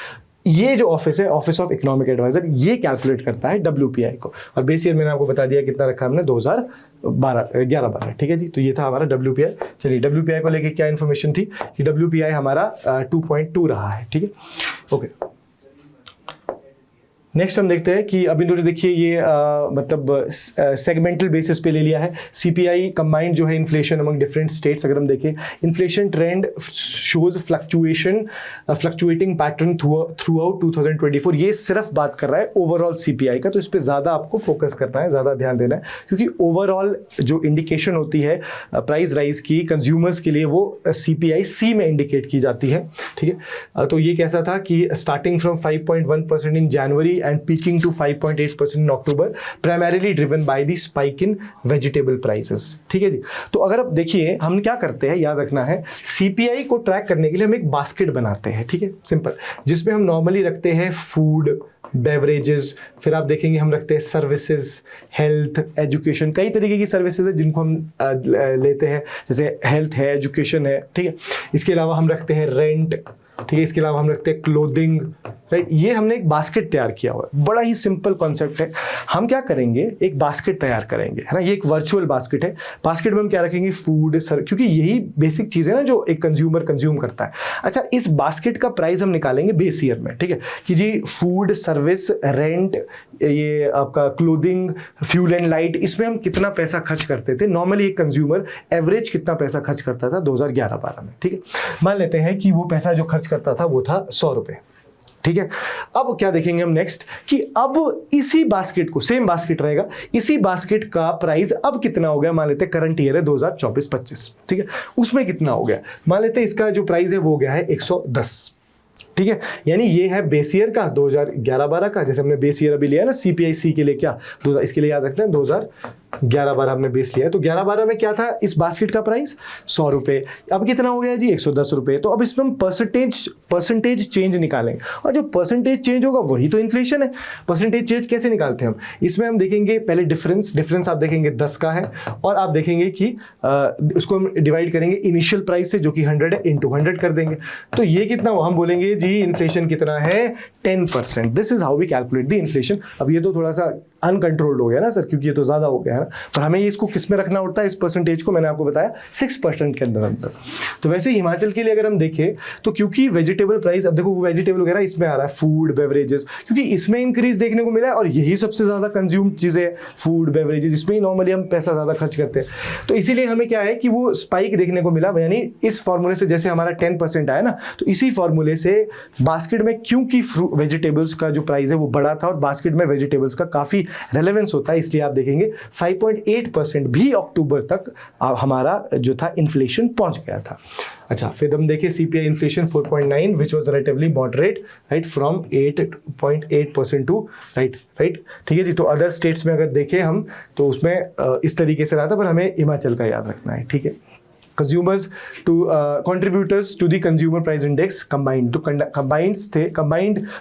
ये जो ऑफिस है, ऑफिस ऑफ इकोनॉमिक एडवाइजर, ये calculate करता है WPI को। और बेस ईयर मैंने आपको बता दिया कितना रखा हमने, 2011-12, ठीक है जी। तो ये था हमारा WPI। चलिए WPI को लेके क्या इन्फॉर्मेशन थी कि WPI हमारा 2.2 रहा है, ठीक है, ओके। नेक्स्ट हम देखते हैं कि अभी इन्होंने देखिए ये मतलब सेगमेंटल बेसिस पे ले लिया है। CPI कंबाइंड जो है इन्फ्लेशन अमंग डिफरेंट स्टेट्स, अगर हम देखें inflation trend shows fluctuating pattern through out 2024। ये सिर्फ बात कर रहा है ओवरऑल CPI का, तो इस पर ज़्यादा आपको फोकस करना है, ज़्यादा ध्यान देना है, क्योंकि ओवरऑल जो इंडिकेशन होती है प्राइस राइज की कंज्यूमर्स के लिए वो CPI C में इंडिकेट की जाती है, ठीक है। तो ये कैसा था कि starting from 5.1% in January and peaking to 5.8% in October, primarily driven by the spike in vegetable prices, ठीक है जी। तो अगर आप देखिए हम क्या करते हैं, याद रखना है, CPI को ट्रैक करने के लिए हम एक बास्केट बनाते हैं, ठीक है, सिंपल, जिसमें हम नॉर्मली रखते हैं फूड, बेवरेजेस, फिर आप देखेंगे हम रखते हैं सर्विसेज, हेल्थ, एजुकेशन, कई तरीके की सर्विसेज है जिनको हम लेते हैं, जैसे हेल्थ है, एजुकेशन है, ठीक है। इसके अलावा हम रखते हैं रेंट, ठीक है, इसके अलावा हम रखते हैं क्लोथिंग, राइट। ये हमने एक बास्केट तैयार किया हुआ है, बड़ा ही सिंपल कॉन्सेप्ट है। हम क्या करेंगे, एक बास्केट तैयार करेंगे, है ना, ये एक वर्चुअल बास्केट है। बास्केट में हम क्या रखेंगे, फूड, क्योंकि यही बेसिक चीज़ है ना जो एक कंज्यूमर कंज्यूम करता है। अच्छा, इस बास्केट का प्राइस हम निकालेंगे बेस ईयर में, ठीक है, कि जी फूड, सर्विस, रेंट, ये आपका क्लोथिंग, फ्यूल एंड लाइट, इसमें हम कितना पैसा खर्च करते थे, नॉर्मली एक कंज्यूमर एवरेज कितना पैसा खर्च करता था 2011-12 में, ठीक है। मान लेते हैं कि वो पैसा जो खर्च करता था वो था 100 रुपये, ठीक है। अब क्या देखेंगे हम नेक्स्ट कि अब इसी बास्केट को, सेम बास्केट रहेगा, इसी बास्केट का प्राइस अब कितना हो गया, मान लेते हैं करंट ईयर है 2024-25, ठीक है, उसमें कितना हो गया, मान लेते हैं इसका जो प्राइस है वो हो गया है 110, ठीक है। यानी ये है बेस ईयर का 2011-12 का, जैसे हमने बेस ईयर अभी लिया ना CPI C के लिए, क्या इसके लिए याद रखते हैं 2011-12 हमने बेस लिया है। तो 11-12 में क्या था, इस बास्केट का प्राइस 100 रुपये, अब कितना हो गया जी 110 रुपये। तो अब इसमें हम परसेंटेज चेंज निकालेंगे, और जो परसेंटेज चेंज होगा वही तो इन्फ्लेशन है। परसेंटेज चेंज कैसे निकालते हैं हम, इसमें हम देखेंगे पहले डिफरेंस आप देखेंगे 10 का है, और आप देखेंगे कि उसको हम डिवाइड करेंगे इनिशियल प्राइस से जो कि 100 है, इंटू 100 कर देंगे। तो ये कितना हुआ, हम बोलेंगे जी इन्फ्लेशन कितना है 10%। This is how we calculate the inflation. अब ये तो थोड़ा सा अनकंट्रोल्ड हो गया ना सर, क्योंकि ये तो ज़्यादा हो गया है ना, पर हमें इसको किस में रखना होता है, इस परसेंटेज को मैंने आपको बताया 6% के अंदर। तो वैसे हिमाचल के लिए अगर हम देखें तो क्योंकि वेजिटेबल प्राइस, अब देखो वेजिटेबल वगैरह इसमें आ रहा है, फूड, बेवरेजेस, क्योंकि इसमें इंक्रीज देखने को मिला है, और यही सबसे ज़्यादा कंज्यूम चीज़ें है, फूड, बेवरेजेस, इसमें ही नॉर्मली हम पैसा ज़्यादा खर्च करते हैं। तो इसीलिए हमें क्या है कि वो स्पाइक देखने को मिला, यानी इस फॉर्मूले से जैसे हमारा 10% आया ना, तो इसी फॉर्मूले से बास्केट में, क्योंकि वेजिटेबल्स का जो प्राइस है वो बड़ा था और बास्केट में वेजिटेबल्स का काफ़ी रेलेवेंस होता है, इसलिए आप देखेंगे 5.8% भी अक्टूबर तक हमारा जो था इन्फ्लेशन पहुंच गया था। अच्छा, फिर हम देखें CPI inflation 4.9 which was relatively moderate, right, from 8.8% to right, ठीक है जी। तो अदर स्टेट्स में अगर देखें हम तो उसमें इस तरीके से रहा था, पर हमें हिमाचल का याद रखना है, ठीक है। Consumers to contributors to the consumer price index combined, तो कंबाइंड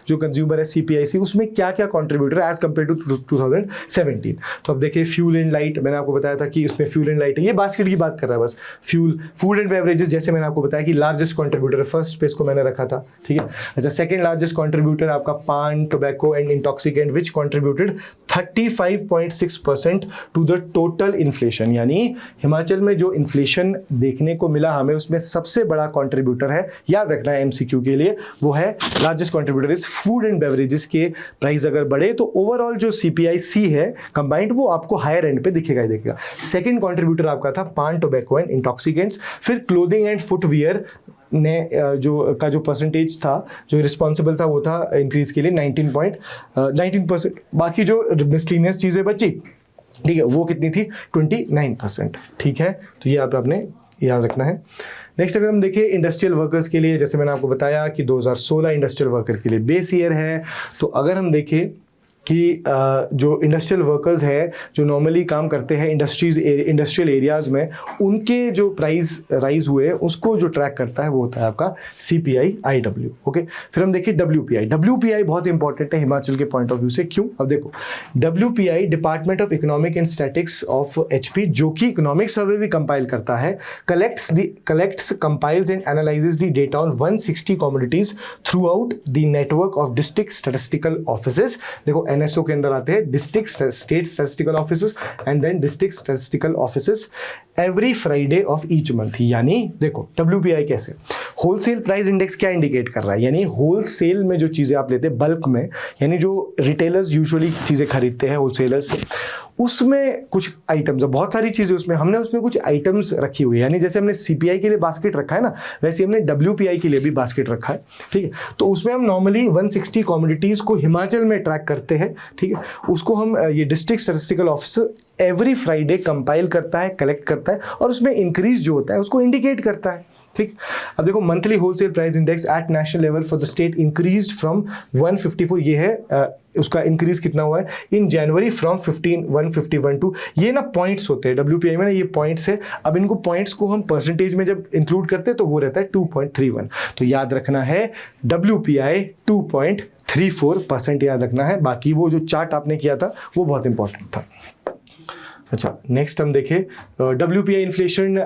जो कंज्यूमर है CPI C, उसमें क्या क्या कंट्रीब्यूटर एज कंपेयर टू 2017। तो अब देखिए फ्यूल एंड लाइट, मैंने आपको बताया था कि उसमें फ्यूल एंड लाइट है, ये बास्केट की बात कर रहा है बस। फ्यूल, फूड एंड बेवरेजेस, जैसे मैंने आपको बताया कि लार्जेस्ट कंट्रीब्यूटर है, फर्स्ट पे इसको मैंने रखा था, ठीक है। अच्छा, सेकंड लार्जेस्ट कंट्रीब्यूटर आपका paan, tobacco and intoxicant which contributed 35.6% to the total inflation. यानी हिमाचल में जो इन्फ्लेशन देखने को मिला हमें, उसमें सबसे बड़ा कंट्रीब्यूटर है, याद रखना है एमसीक्यू के लिए, वो है largest contributor is food and beverages के प्राइस अगर बढ़े तो ओवरऑल जो सीपीआई है कंबाइंड वो आपको हायर एंड पे दिखेगा ही दिखेगा। सेकंड कंट्रीब्यूटर आपका था पान, टोबैको एंड इंटॉक्सिकेंट्स, फिर क्लोथिंग एंड फुटवियर ने जो परसेंटेज था जो रिस्पॉन्सिबल था वो था इंक्रीज के लिए 19%। बाकी जो मिसलिनियस चीज़ें बची, ठीक है, वो कितनी थी 29%। ठीक है, तो ये आपने याद रखना है। नेक्स्ट अगर हम देखें इंडस्ट्रियल वर्कर्स के लिए, जैसे मैंने आपको बताया कि 2016 इंडस्ट्रियल वर्कर के लिए बेस ईयर है, तो अगर हम देखें कि जो इंडस्ट्रियल वर्कर्स है जो नॉर्मली काम करते हैं इंडस्ट्रियल एरियाज़ में, उनके जो प्राइस राइज हुए उसको जो ट्रैक करता है वो होता है आपका CPI-IW। ओके, फिर हम देखिए WPI बहुत इंपॉर्टेंट है हिमाचल के पॉइंट ऑफ व्यू से। क्यों? अब देखो, WPI department of economic and statics of HP, जो कि इकोनॉमिक सर्वे भी कंपाइल करता है, collects compiles and analyses the data on 160 commodities throughout the network of district statistical offices. देखो NSO के अंदर आते हैं district state statistical offices and then district statistical offices every Friday of each month. यानी देखो WPI कैसे, wholesale price index क्या indicate कर रहा है, यानी होलसेल में जो चीज़ें आप लेते हैं बल्क में, यानी जो रिटेलर्स यूजुअली चीज़ें खरीदते हैं होलसेलर्स से, उसमें कुछ आइटम्स, बहुत सारी चीज़ें उसमें हमने कुछ आइटम्स रखी हुई है, यानी जैसे हमने CPI के लिए बास्केट रखा है ना, वैसे हमने WPI के लिए भी बास्केट रखा है। ठीक है, तो उसमें हम नॉर्मली 160 कमोडिटीज़ को हिमाचल में ट्रैक करते हैं। ठीक है, उसको हम ये district statistical officer every Friday compile करता है, कलेक्ट करता है और उसमें इंक्रीज जो होता है उसको इंडिकेट करता है। ठीक, अब देखो monthly wholesale price index at national level for the state increased from 154, ये है उसका इंक्रीज कितना हुआ है इन जनवरी फ्रॉम 151 टू, ये ना पॉइंट्स होते हैं WPI में ना, ये पॉइंट्स है। अब इनको पॉइंट्स को हम परसेंटेज में जब इंक्लूड करते हैं तो वो रहता है 2.31। तो याद रखना है WPI 2.34% याद रखना है। बाकी वो जो चार्ट आपने किया था वो बहुत इंपॉर्टेंट था। अच्छा, नेक्स्ट हम देखें WPI इन्फ्लेशन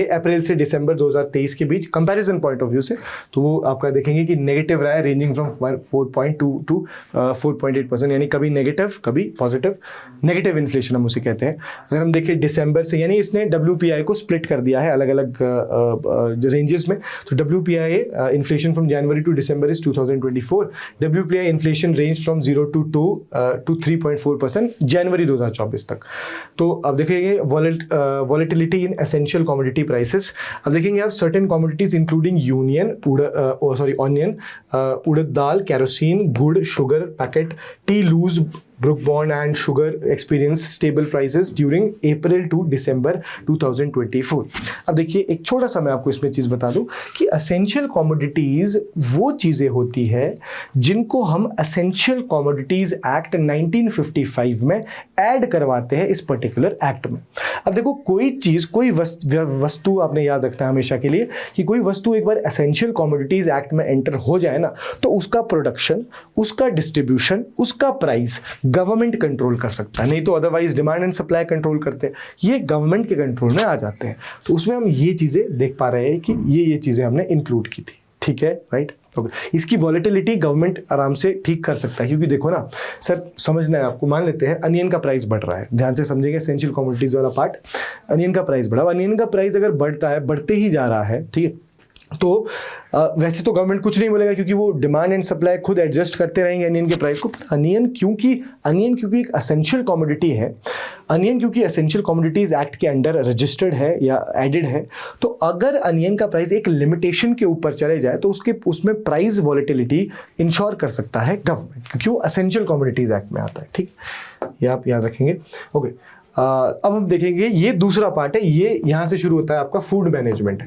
अप्रैल से दिसंबर 2023 के बीच कंपैरिजन पॉइंट ऑफ व्यू से, तो वो आपका देखेंगे कि नेगेटिव रहा है, रेंजिंग फ्रॉम 4.2 टू 4.8%, यानी कभी नेगेटिव कभी पॉजिटिव। नेगेटिव इन्फ्लेशन हम उसे कहते हैं। अगर हम देखें दिसंबर से, यानी इसने WPI को स्प्लिट कर दिया है अलग अलग रेंजेस में, तो WPI inflation from January to December is 2024, WPI inflation range from 0 to 3.4% जनवरी 2024 तक। तो अब देखेंगे volatility in essential commodity prices. अब देखेंगे आप certain commodities including onion, urad dal, kerosene, gur, sugar packet, tea loose, Brooke Bond and sugar experience stable prices during April to December 2024। अब देखिए एक छोटा सा मैं आपको इसमें चीज़ बता दूं कि एसेंशियल कमोडिटीज़ वो चीज़ें होती है जिनको हम एसेंशियल कमोडिटीज़ एक्ट 1955 में ऐड करवाते हैं इस पर्टिकुलर एक्ट में। अब देखो कोई चीज़, कोई वस्तु आपने याद रखना है हमेशा के लिए कि कोई वस्तु एक बार एसेंशियल कमोडिटीज़ एक्ट में एंटर हो जाए ना, तो उसका प्रोडक्शन, उसका डिस्ट्रीब्यूशन, उसका प्राइस गवर्नमेंट कंट्रोल कर सकता है, नहीं तो otherwise demand and supply control करते हैं, ये गवर्नमेंट के कंट्रोल में आ जाते हैं। तो उसमें हम ये चीज़ें देख पा रहे हैं कि ये चीज़ें हमने इंक्लूड की थी। ठीक है, राइट, ओके। इसकी वॉलेटिलिटी गवर्नमेंट आराम से ठीक कर सकता है, क्योंकि देखो ना सर, समझना है आपको, मान लेते हैं अनियन का प्राइस बढ़ रहा है, ध्यान से समझेंगे एसेंशियल कमोडिटीज वाला पार्ट। अनियन का प्राइस बढ़ा, अनियन का प्राइस अगर बढ़ता है, बढ़ते ही जा रहा है, ठीक है, तो वैसे तो गवर्नमेंट कुछ नहीं बोलेगा क्योंकि वो डिमांड एंड सप्लाई खुद एडजस्ट करते रहेंगे अनियन के प्राइस को। अनियन क्योंकि एक एसेंशियल कमोडिटी है, अनियन क्योंकि एसेंशियल कमोडिटीज एक्ट के अंडर रजिस्टर्ड है या एडेड है, तो अगर अनियन का प्राइस एक लिमिटेशन के ऊपर चले जाए तो उसमें प्राइस वॉलेटिलिटी इंश्योर कर सकता है गवर्नमेंट, क्योंकि वो एसेंशियल कमोडिटीज एक्ट में आता है। ठीक, ये आप याद रखेंगे। ओके, अब हम देखेंगे ये दूसरा पार्ट है, ये यहाँ से शुरू होता है आपका फूड मैनेजमेंट।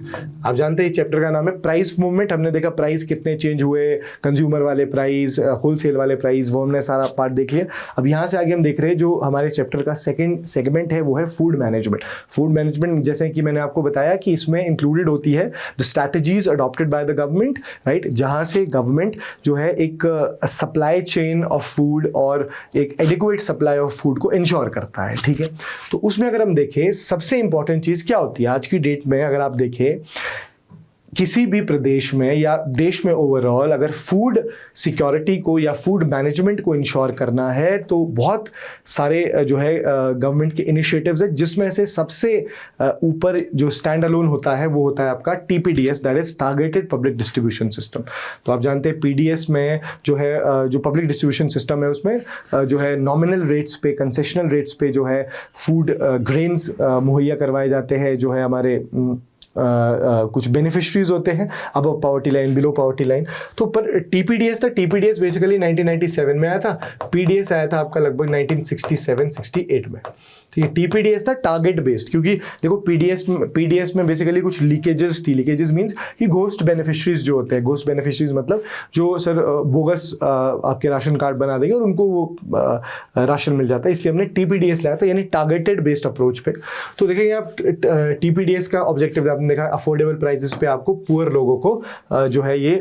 आप जानते हैं चैप्टर का नाम है प्राइस मूवमेंट। हमने देखा प्राइस कितने चेंज हुए, कंज्यूमर वाले प्राइस, होलसेल वाले प्राइस, वो हमने सारा पार्ट देख लिया। अब यहाँ से आगे हम देख रहे हैं जो हमारे चैप्टर का सेकंड सेगमेंट है वो है फूड मैनेजमेंट। फूड मैनेजमेंट जैसे कि मैंने आपको बताया कि इसमें इंक्लूडेड होती है the strategies adopted by the government, right, जहाँ से गवर्नमेंट जो है एक सप्लाई चेन ऑफ फूड और एक एडिक्वेट सप्लाई ऑफ फूड को इंश्योर करता है। ठीक है, तो उसमें अगर हम देखें सबसे इंपॉर्टेंट चीज क्या होती है आज की डेट में, अगर आप देखें किसी भी प्रदेश में या देश में ओवरऑल अगर फूड सिक्योरिटी को या फूड मैनेजमेंट को इंश्योर करना है तो बहुत सारे जो है गवर्नमेंट के इनिशिएटिव्स है, जिसमें से सबसे ऊपर जो स्टैंड अलोन होता है वो होता है आपका TPDS, that is targeted public distribution system. तो आप जानते हैं PDS में जो है जो पब्लिक डिस्ट्रीब्यूशन सिस्टम है उसमें जो है नॉमिनल रेट्स पे, कंसेशनल रेट्स पे जो है फूड ग्रेन्स मुहैया करवाए जाते हैं, जो है हमारे कुछ बेनिफिशरीज होते हैं above poverty line, below poverty line. तो पर TPDS था, TPDS बेसिकली 1997 में आया था, PDS आया था आपका लगभग 1967-68 में। तो ये TPDS था टारगेट बेस्ड, क्योंकि देखो PDS में बेसिकली कुछ लीकेजेस थी। लीकेजेस मींस कि घोस्ट बेनिफिशरीज जो होते हैं, घोस्ट बेनिफिशरीज मतलब जो सर बोगस आपके राशन कार्ड बना देंगे और उनको वो राशन मिल जाता है, इसलिए हमने TPDS लाया था, यानी टारगेटेड बेस्ड अप्रोच पे। तो देखेंगे आप TPDS का ऑब्जेक्टिव आपने देखा, अफोर्डेबल प्राइसेस पे आपको पुअर लोगों को जो है ये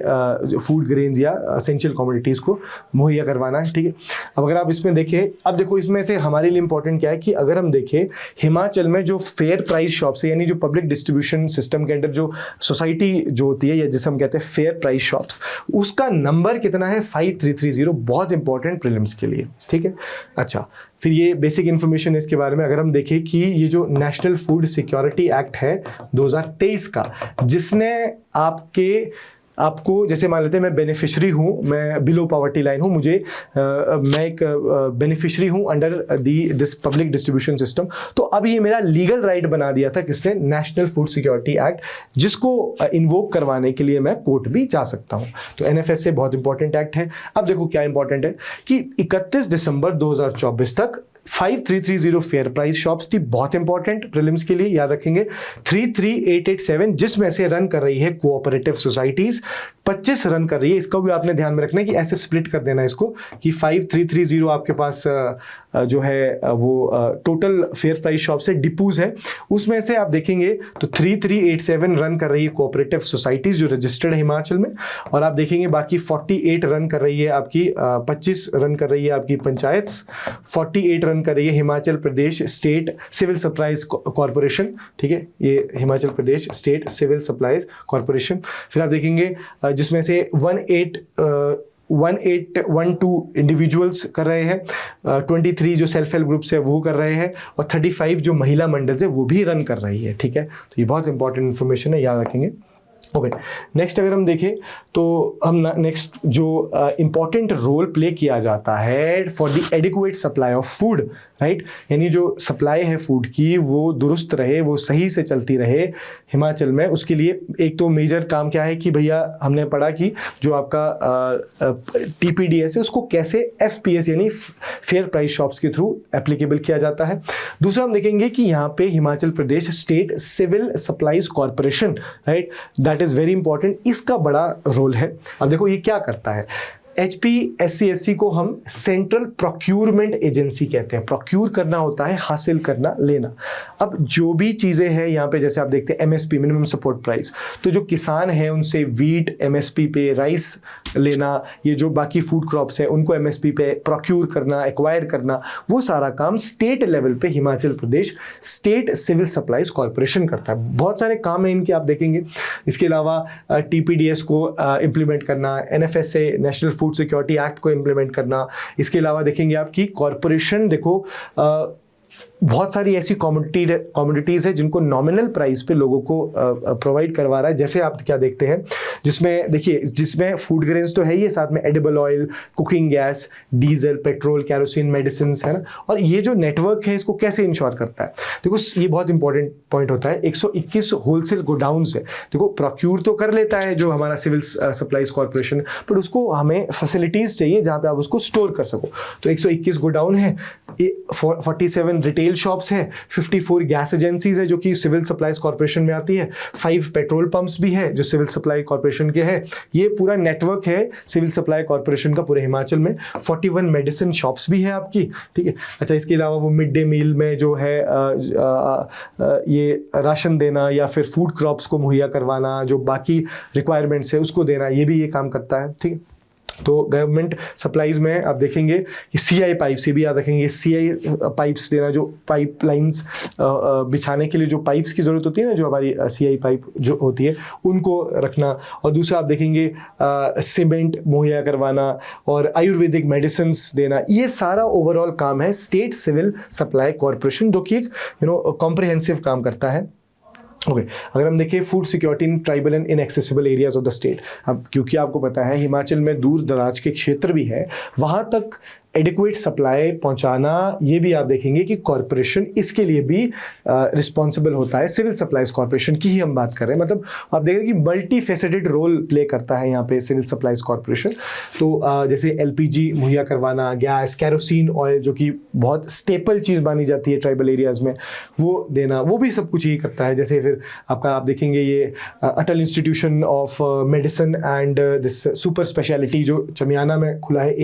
फूड ग्रेन्स या असेंशियल कमोडिटीज को मुहैया करवाना है, ठीक है। अब अगर आप इसमें देखें, अब देखो इसमें से हमारे लिए इंपॉर्टेंट क्या है कि अगर हम देखें हिमाचल में जो फेयर प्राइस शॉप्स है, यानी जो पब्लिक डिस्ट्रीब्यूशन सिस्टम के अंदर जो सोसाइटी जो होती है या जिसे हम कहते हैं फेयर प्राइस शॉप्स, उसका नंबर कितना है 5330, बहुत इंपॉर्टेंट प्रीलिम्स के लिए, ठीक है। अच्छा, फिर ये बेसिक इन्फॉर्मेशन है इसके बारे में। अगर हम देखें कि ये जो नेशनल फूड सिक्योरिटी एक्ट है 2023 का, जिसने आपको जैसे मान लेते हैं मैं बेनिफिशरी हूँ, मैं बिलो पॉवर्टी लाइन हूँ, मैं एक बेनिफिशरी हूँ under this public distribution system, तो अब ये मेरा लीगल राइट बना दिया था किसने, नेशनल फूड सिक्योरिटी एक्ट, जिसको इन्वोक करवाने के लिए मैं कोर्ट भी जा सकता हूँ। तो NFS से बहुत इंपॉर्टेंट एक्ट है। अब देखो क्या इंपॉर्टेंट है कि 31 दिसंबर 2024 तक 5330 फेयर प्राइस शॉप्स थी, बहुत इंपॉर्टेंट प्रीलिम्स के लिए, याद रखेंगे। 33887 जिसमें से रन कर रही है कोऑपरेटिव सोसाइटीज, 25 रन कर रही है। इसका भी आपने ध्यान में रखना है कि ऐसे स्प्लिट कर देना इसको कि 5330 आपके पास जो है वो टोटल फेयर प्राइस शॉप से डिपूज है, उसमें से आप देखेंगे तो 3387 रन कर रही है कोऑपरेटिव सोसाइटीज जो रजिस्टर्ड है हिमाचल में, और आप देखेंगे बाकी 48 रन कर रही है आपकी 25 रन कर रही है आपकी पंचायत, 48 रन कर रही है Himachal Pradesh state civil supplies corporation, ठीक है, ये Himachal Pradesh state civil supplies corporation. फिर आप देखेंगे जिसमें से 1812 इंडिविजुअल्स कर रहे हैं, 23 जो सेल्फ हेल्प ग्रुप्स है वो कर रहे हैं, और 35 जो महिला मंडल है वो भी रन कर रही है, ठीक है। तो ये बहुत इंपॉर्टेंट इन्फॉर्मेशन है, याद रखेंगे। ओके, नेक्स्ट अगर हम देखें तो हम नेक्स्ट जो इंपॉर्टेंट रोल प्ले किया जाता है for the adequate supply of food, right, यानी जो सप्लाई है फूड की वो दुरुस्त रहे, वो सही से चलती रहे हिमाचल में, उसके लिए एक तो मेजर काम क्या है कि भैया हमने पढ़ा कि जो आपका TPDS है उसको कैसे FPS यानी फेयर प्राइस शॉप्स के थ्रू एप्लीकेबल किया जाता है। दूसरा हम देखेंगे कि यहाँ पे Himachal Pradesh state civil supplies corporation, right, that is very important, इसका बड़ा रोल है। अब देखो ये क्या करता है, HPSC को हम सेंट्रल प्रोक्यूरमेंट एजेंसी कहते हैं। प्रोक्यूर करना होता है हासिल करना, लेना। अब जो भी चीज़ें हैं यहाँ पे, जैसे आप देखते हैं MSP मिनिमम सपोर्ट प्राइस, तो जो किसान हैं उनसे वीट MSP पे, राइस लेना, ये जो बाकी फूड क्रॉप्स हैं उनको MSP पे प्रोक्यूर करना, एक्वायर करना, वो सारा काम स्टेट लेवल पे Himachal Pradesh state civil supplies corporation करता है। बहुत सारे काम हैं इनके, आप देखेंगे। इसके अलावा TPDS को इम्प्लीमेंट करना, NFS से नेशनल फूड सिक्योरिटी एक्ट को इंप्लीमेंट करना। इसके अलावा देखेंगे आपकी कॉरपोरेशन, देखो बहुत सारी ऐसी कमोडिटीज है जिनको नॉमिनल प्राइस पे लोगों को प्रोवाइड करवा रहा है। जैसे आप क्या देखते हैं, जिसमें देखिए, जिसमें फूड ग्रेन्स तो है ही है, साथ में edible oil, cooking gas, diesel, petrol, kerosene, medicine है ना। और ये जो नेटवर्क है इसको कैसे इंश्योर करता है, देखो ये बहुत इंपॉर्टेंट पॉइंट होता है। 121 होलसेल गोडाउन्स है, देखो प्रोक्यूर तो कर लेता है जो हमारा सिविल सप्लाईज कॉर्पोरेशन, बट उसको हमें फैसिलिटीज चाहिए जहाँ पे आप उसको स्टोर कर सको। तो 121 गोडाउन है, 47 रिटेल शॉप्स है, 54 गैस एजेंसीज है जो कि सिविल सप्लाईज कॉर्पोरेशन में आती है, 5 पेट्रोल पंप्स भी है जो सिविल सप्लाई कॉर्पोरेशन के हैं। ये पूरा नेटवर्क है सिविल सप्लाई कॉर्पोरेशन का पूरे हिमाचल में। 41 मेडिसिन शॉप्स भी है आपकी, ठीक है। अच्छा, इसके अलावा वो मिड डे मील में जो है ये राशन देना या फिर फूड क्रॉप्स को मुहैया करवाना, जो बाकी रिक्वायरमेंट्स है उसको देना, ये भी ये काम करता है, ठीक है। तो गवर्नमेंट सप्लाईज में आप देखेंगे कि CI पाइप्स, ये भी याद रखेंगे, CI पाइप्स देना, जो पाइपलाइंस बिछाने के लिए जो पाइप्स की ज़रूरत होती है ना, जो हमारी CI पाइप जो होती है उनको रखना। और दूसरा आप देखेंगे सीमेंट मुहैया करवाना और आयुर्वेदिक मेडिसिन देना। ये सारा ओवरऑल काम है स्टेट सिविल सप्लाई कॉरपोरेशन, जो कि एक कॉम्प्रिहेंसिव काम करता है। ओके, अगर हम देखें food security in tribal and inaccessible areas of the state, अब क्योंकि आपको पता है हिमाचल में दूर दराज के क्षेत्र भी है, वहाँ तक एडिक्वेट सप्लाई पहुंचाना, ये भी आप देखेंगे कि कॉरपोरेशन इसके लिए भी रिस्पॉन्सिबल होता है। सिविल सप्लाईज कॉरपोरेशन की ही हम बात कर रहे हैं, मतलब आप देखेंगे कि मल्टी फेसेटेड रोल प्ले करता है यहाँ पे सिविल सप्लाईज कॉरपोरेशन। तो जैसे LPG मुहैया करवाना, गैस, कैरोसिन ऑयल, जो कि बहुत स्टेपल चीज़ मानी जाती है ट्राइबल एरियाज़ में, वो देना, वो भी सब कुछ यही करता है। जैसे फिर आप देखेंगे ये Atal institution of medicine and this super speciality जो चमियाना में खुला है,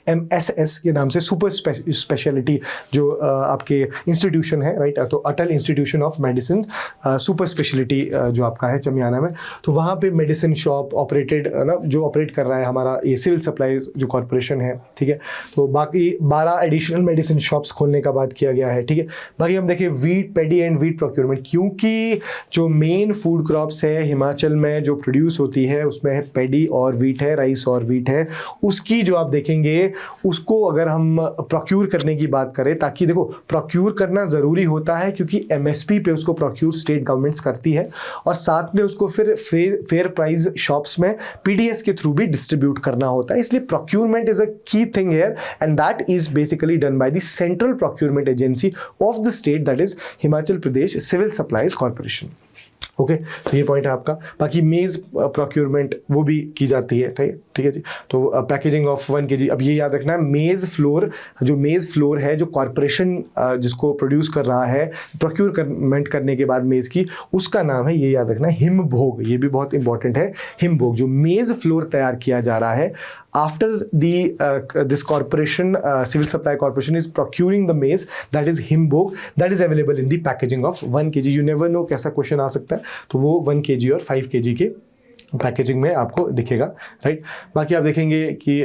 AIMSS के नाम से, सुपर स्पेशलिटी जो आपके इंस्टीट्यूशन है, राइट। तो Atal institution of medicine super speciality जो आपका है चमियाना में, तो वहाँ पे मेडिसिन शॉप ऑपरेटेड ना, जो ऑपरेट कर रहा है हमारा ये सिविल सप्लाई जो कॉरपोरेशन है, ठीक है। तो बाकी 12 एडिशनल मेडिसिन शॉप्स खोलने का बात किया गया है, ठीक है। बाकी हम देखें wheat, pedi and wheat procurement, क्योंकि जो मेन फूड क्रॉप्स है हिमाचल में जो प्रोड्यूस होती है उसमें है पेडी और वीट है, राइस और वीट है, उसकी जो आप देखेंगे उसको अगर हम प्रोक्यूर करने की बात करें, ताकि देखो प्रोक्यूर करना ज़रूरी होता है क्योंकि MSP पे उसको प्रोक्यूर स्टेट गवर्नमेंट्स करती है, और साथ में उसको फिर फेयर प्राइस शॉप्स में PDS के थ्रू भी डिस्ट्रीब्यूट करना होता है। इसलिए procurement is a key thing here, and that is basically done by the central procurement agency of the state, that is Himachal Pradesh civil supplies corporation. Okay, तो ये point है आपका। बाकी मेज़ प्रोक्यूरमेंट वो भी की जाती है, ठीक है जी। तो पैकेजिंग ऑफ 1 kg, अब ये याद रखना है, मेज़ फ्लोर, जो मेज़ फ्लोर है जो कॉरपोरेशन जिसको प्रोड्यूस कर रहा है प्रोक्यूरमेंट करने के बाद मेज़ की, उसका नाम है, ये याद रखना है, हिमभोग। ये भी बहुत इंपॉर्टेंट है, हिमभोग। जो मेज़ फ्लोर तैयार किया जा रहा है after this corporation, civil supply corporation is procuring the maize, that is himbog, that is available in the packaging of 1 kg. You never know कैसा क्वेश्चन आ सकता है, तो वो 1 kg और 5 kg के पैकेजिंग में आपको दिखेगा, राइट। बाकी आप देखेंगे कि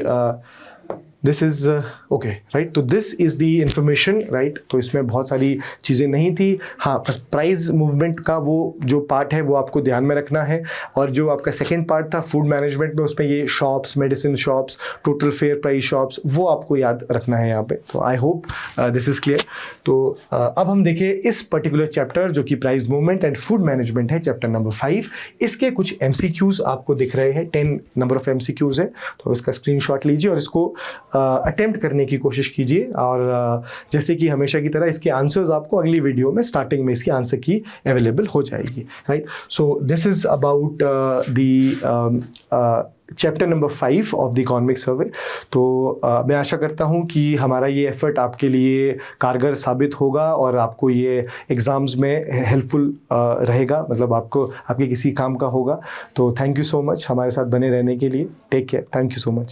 दिस इज़ ओके, राइट। तो this is the information, right. तो इसमें बहुत सारी चीज़ें नहीं थी, हाँ बस प्राइस मूवमेंट का वो जो पार्ट है वो आपको ध्यान में रखना है, और जो आपका सेकंड पार्ट था फूड मैनेजमेंट में, उसमें ये shops, medicine shops, total fair price shops, वो आपको याद रखना है यहाँ पे। तो I hope this is clear. तो अब हम देखें इस पर्टिकुलर चैप्टर जो कि price movement and food management है, चैप्टर नंबर 5। इसके कुछ MCQs आपको दिख रहे हैं, 10 नंबर ऑफ MCQs है। तो इसका स्क्रीनशॉट लीजिए और इसको अटेम्प्ट करने की कोशिश कीजिए, और जैसे कि हमेशा की तरह इसके आंसर्स आपको अगली वीडियो में स्टार्टिंग में इसकी आंसर की अवेलेबल हो जाएगी, right. So this is about the chapter number 5 of the economic survey. तो मैं आशा करता हूँ कि हमारा ये एफर्ट आपके लिए कारगर साबित होगा और आपको ये एग्ज़ाम्स में हेल्पफुल रहेगा, मतलब आपको आपके किसी काम का होगा। तो थैंक यू सो मच हमारे साथ बने रहने के लिए। Take care, thank you so much.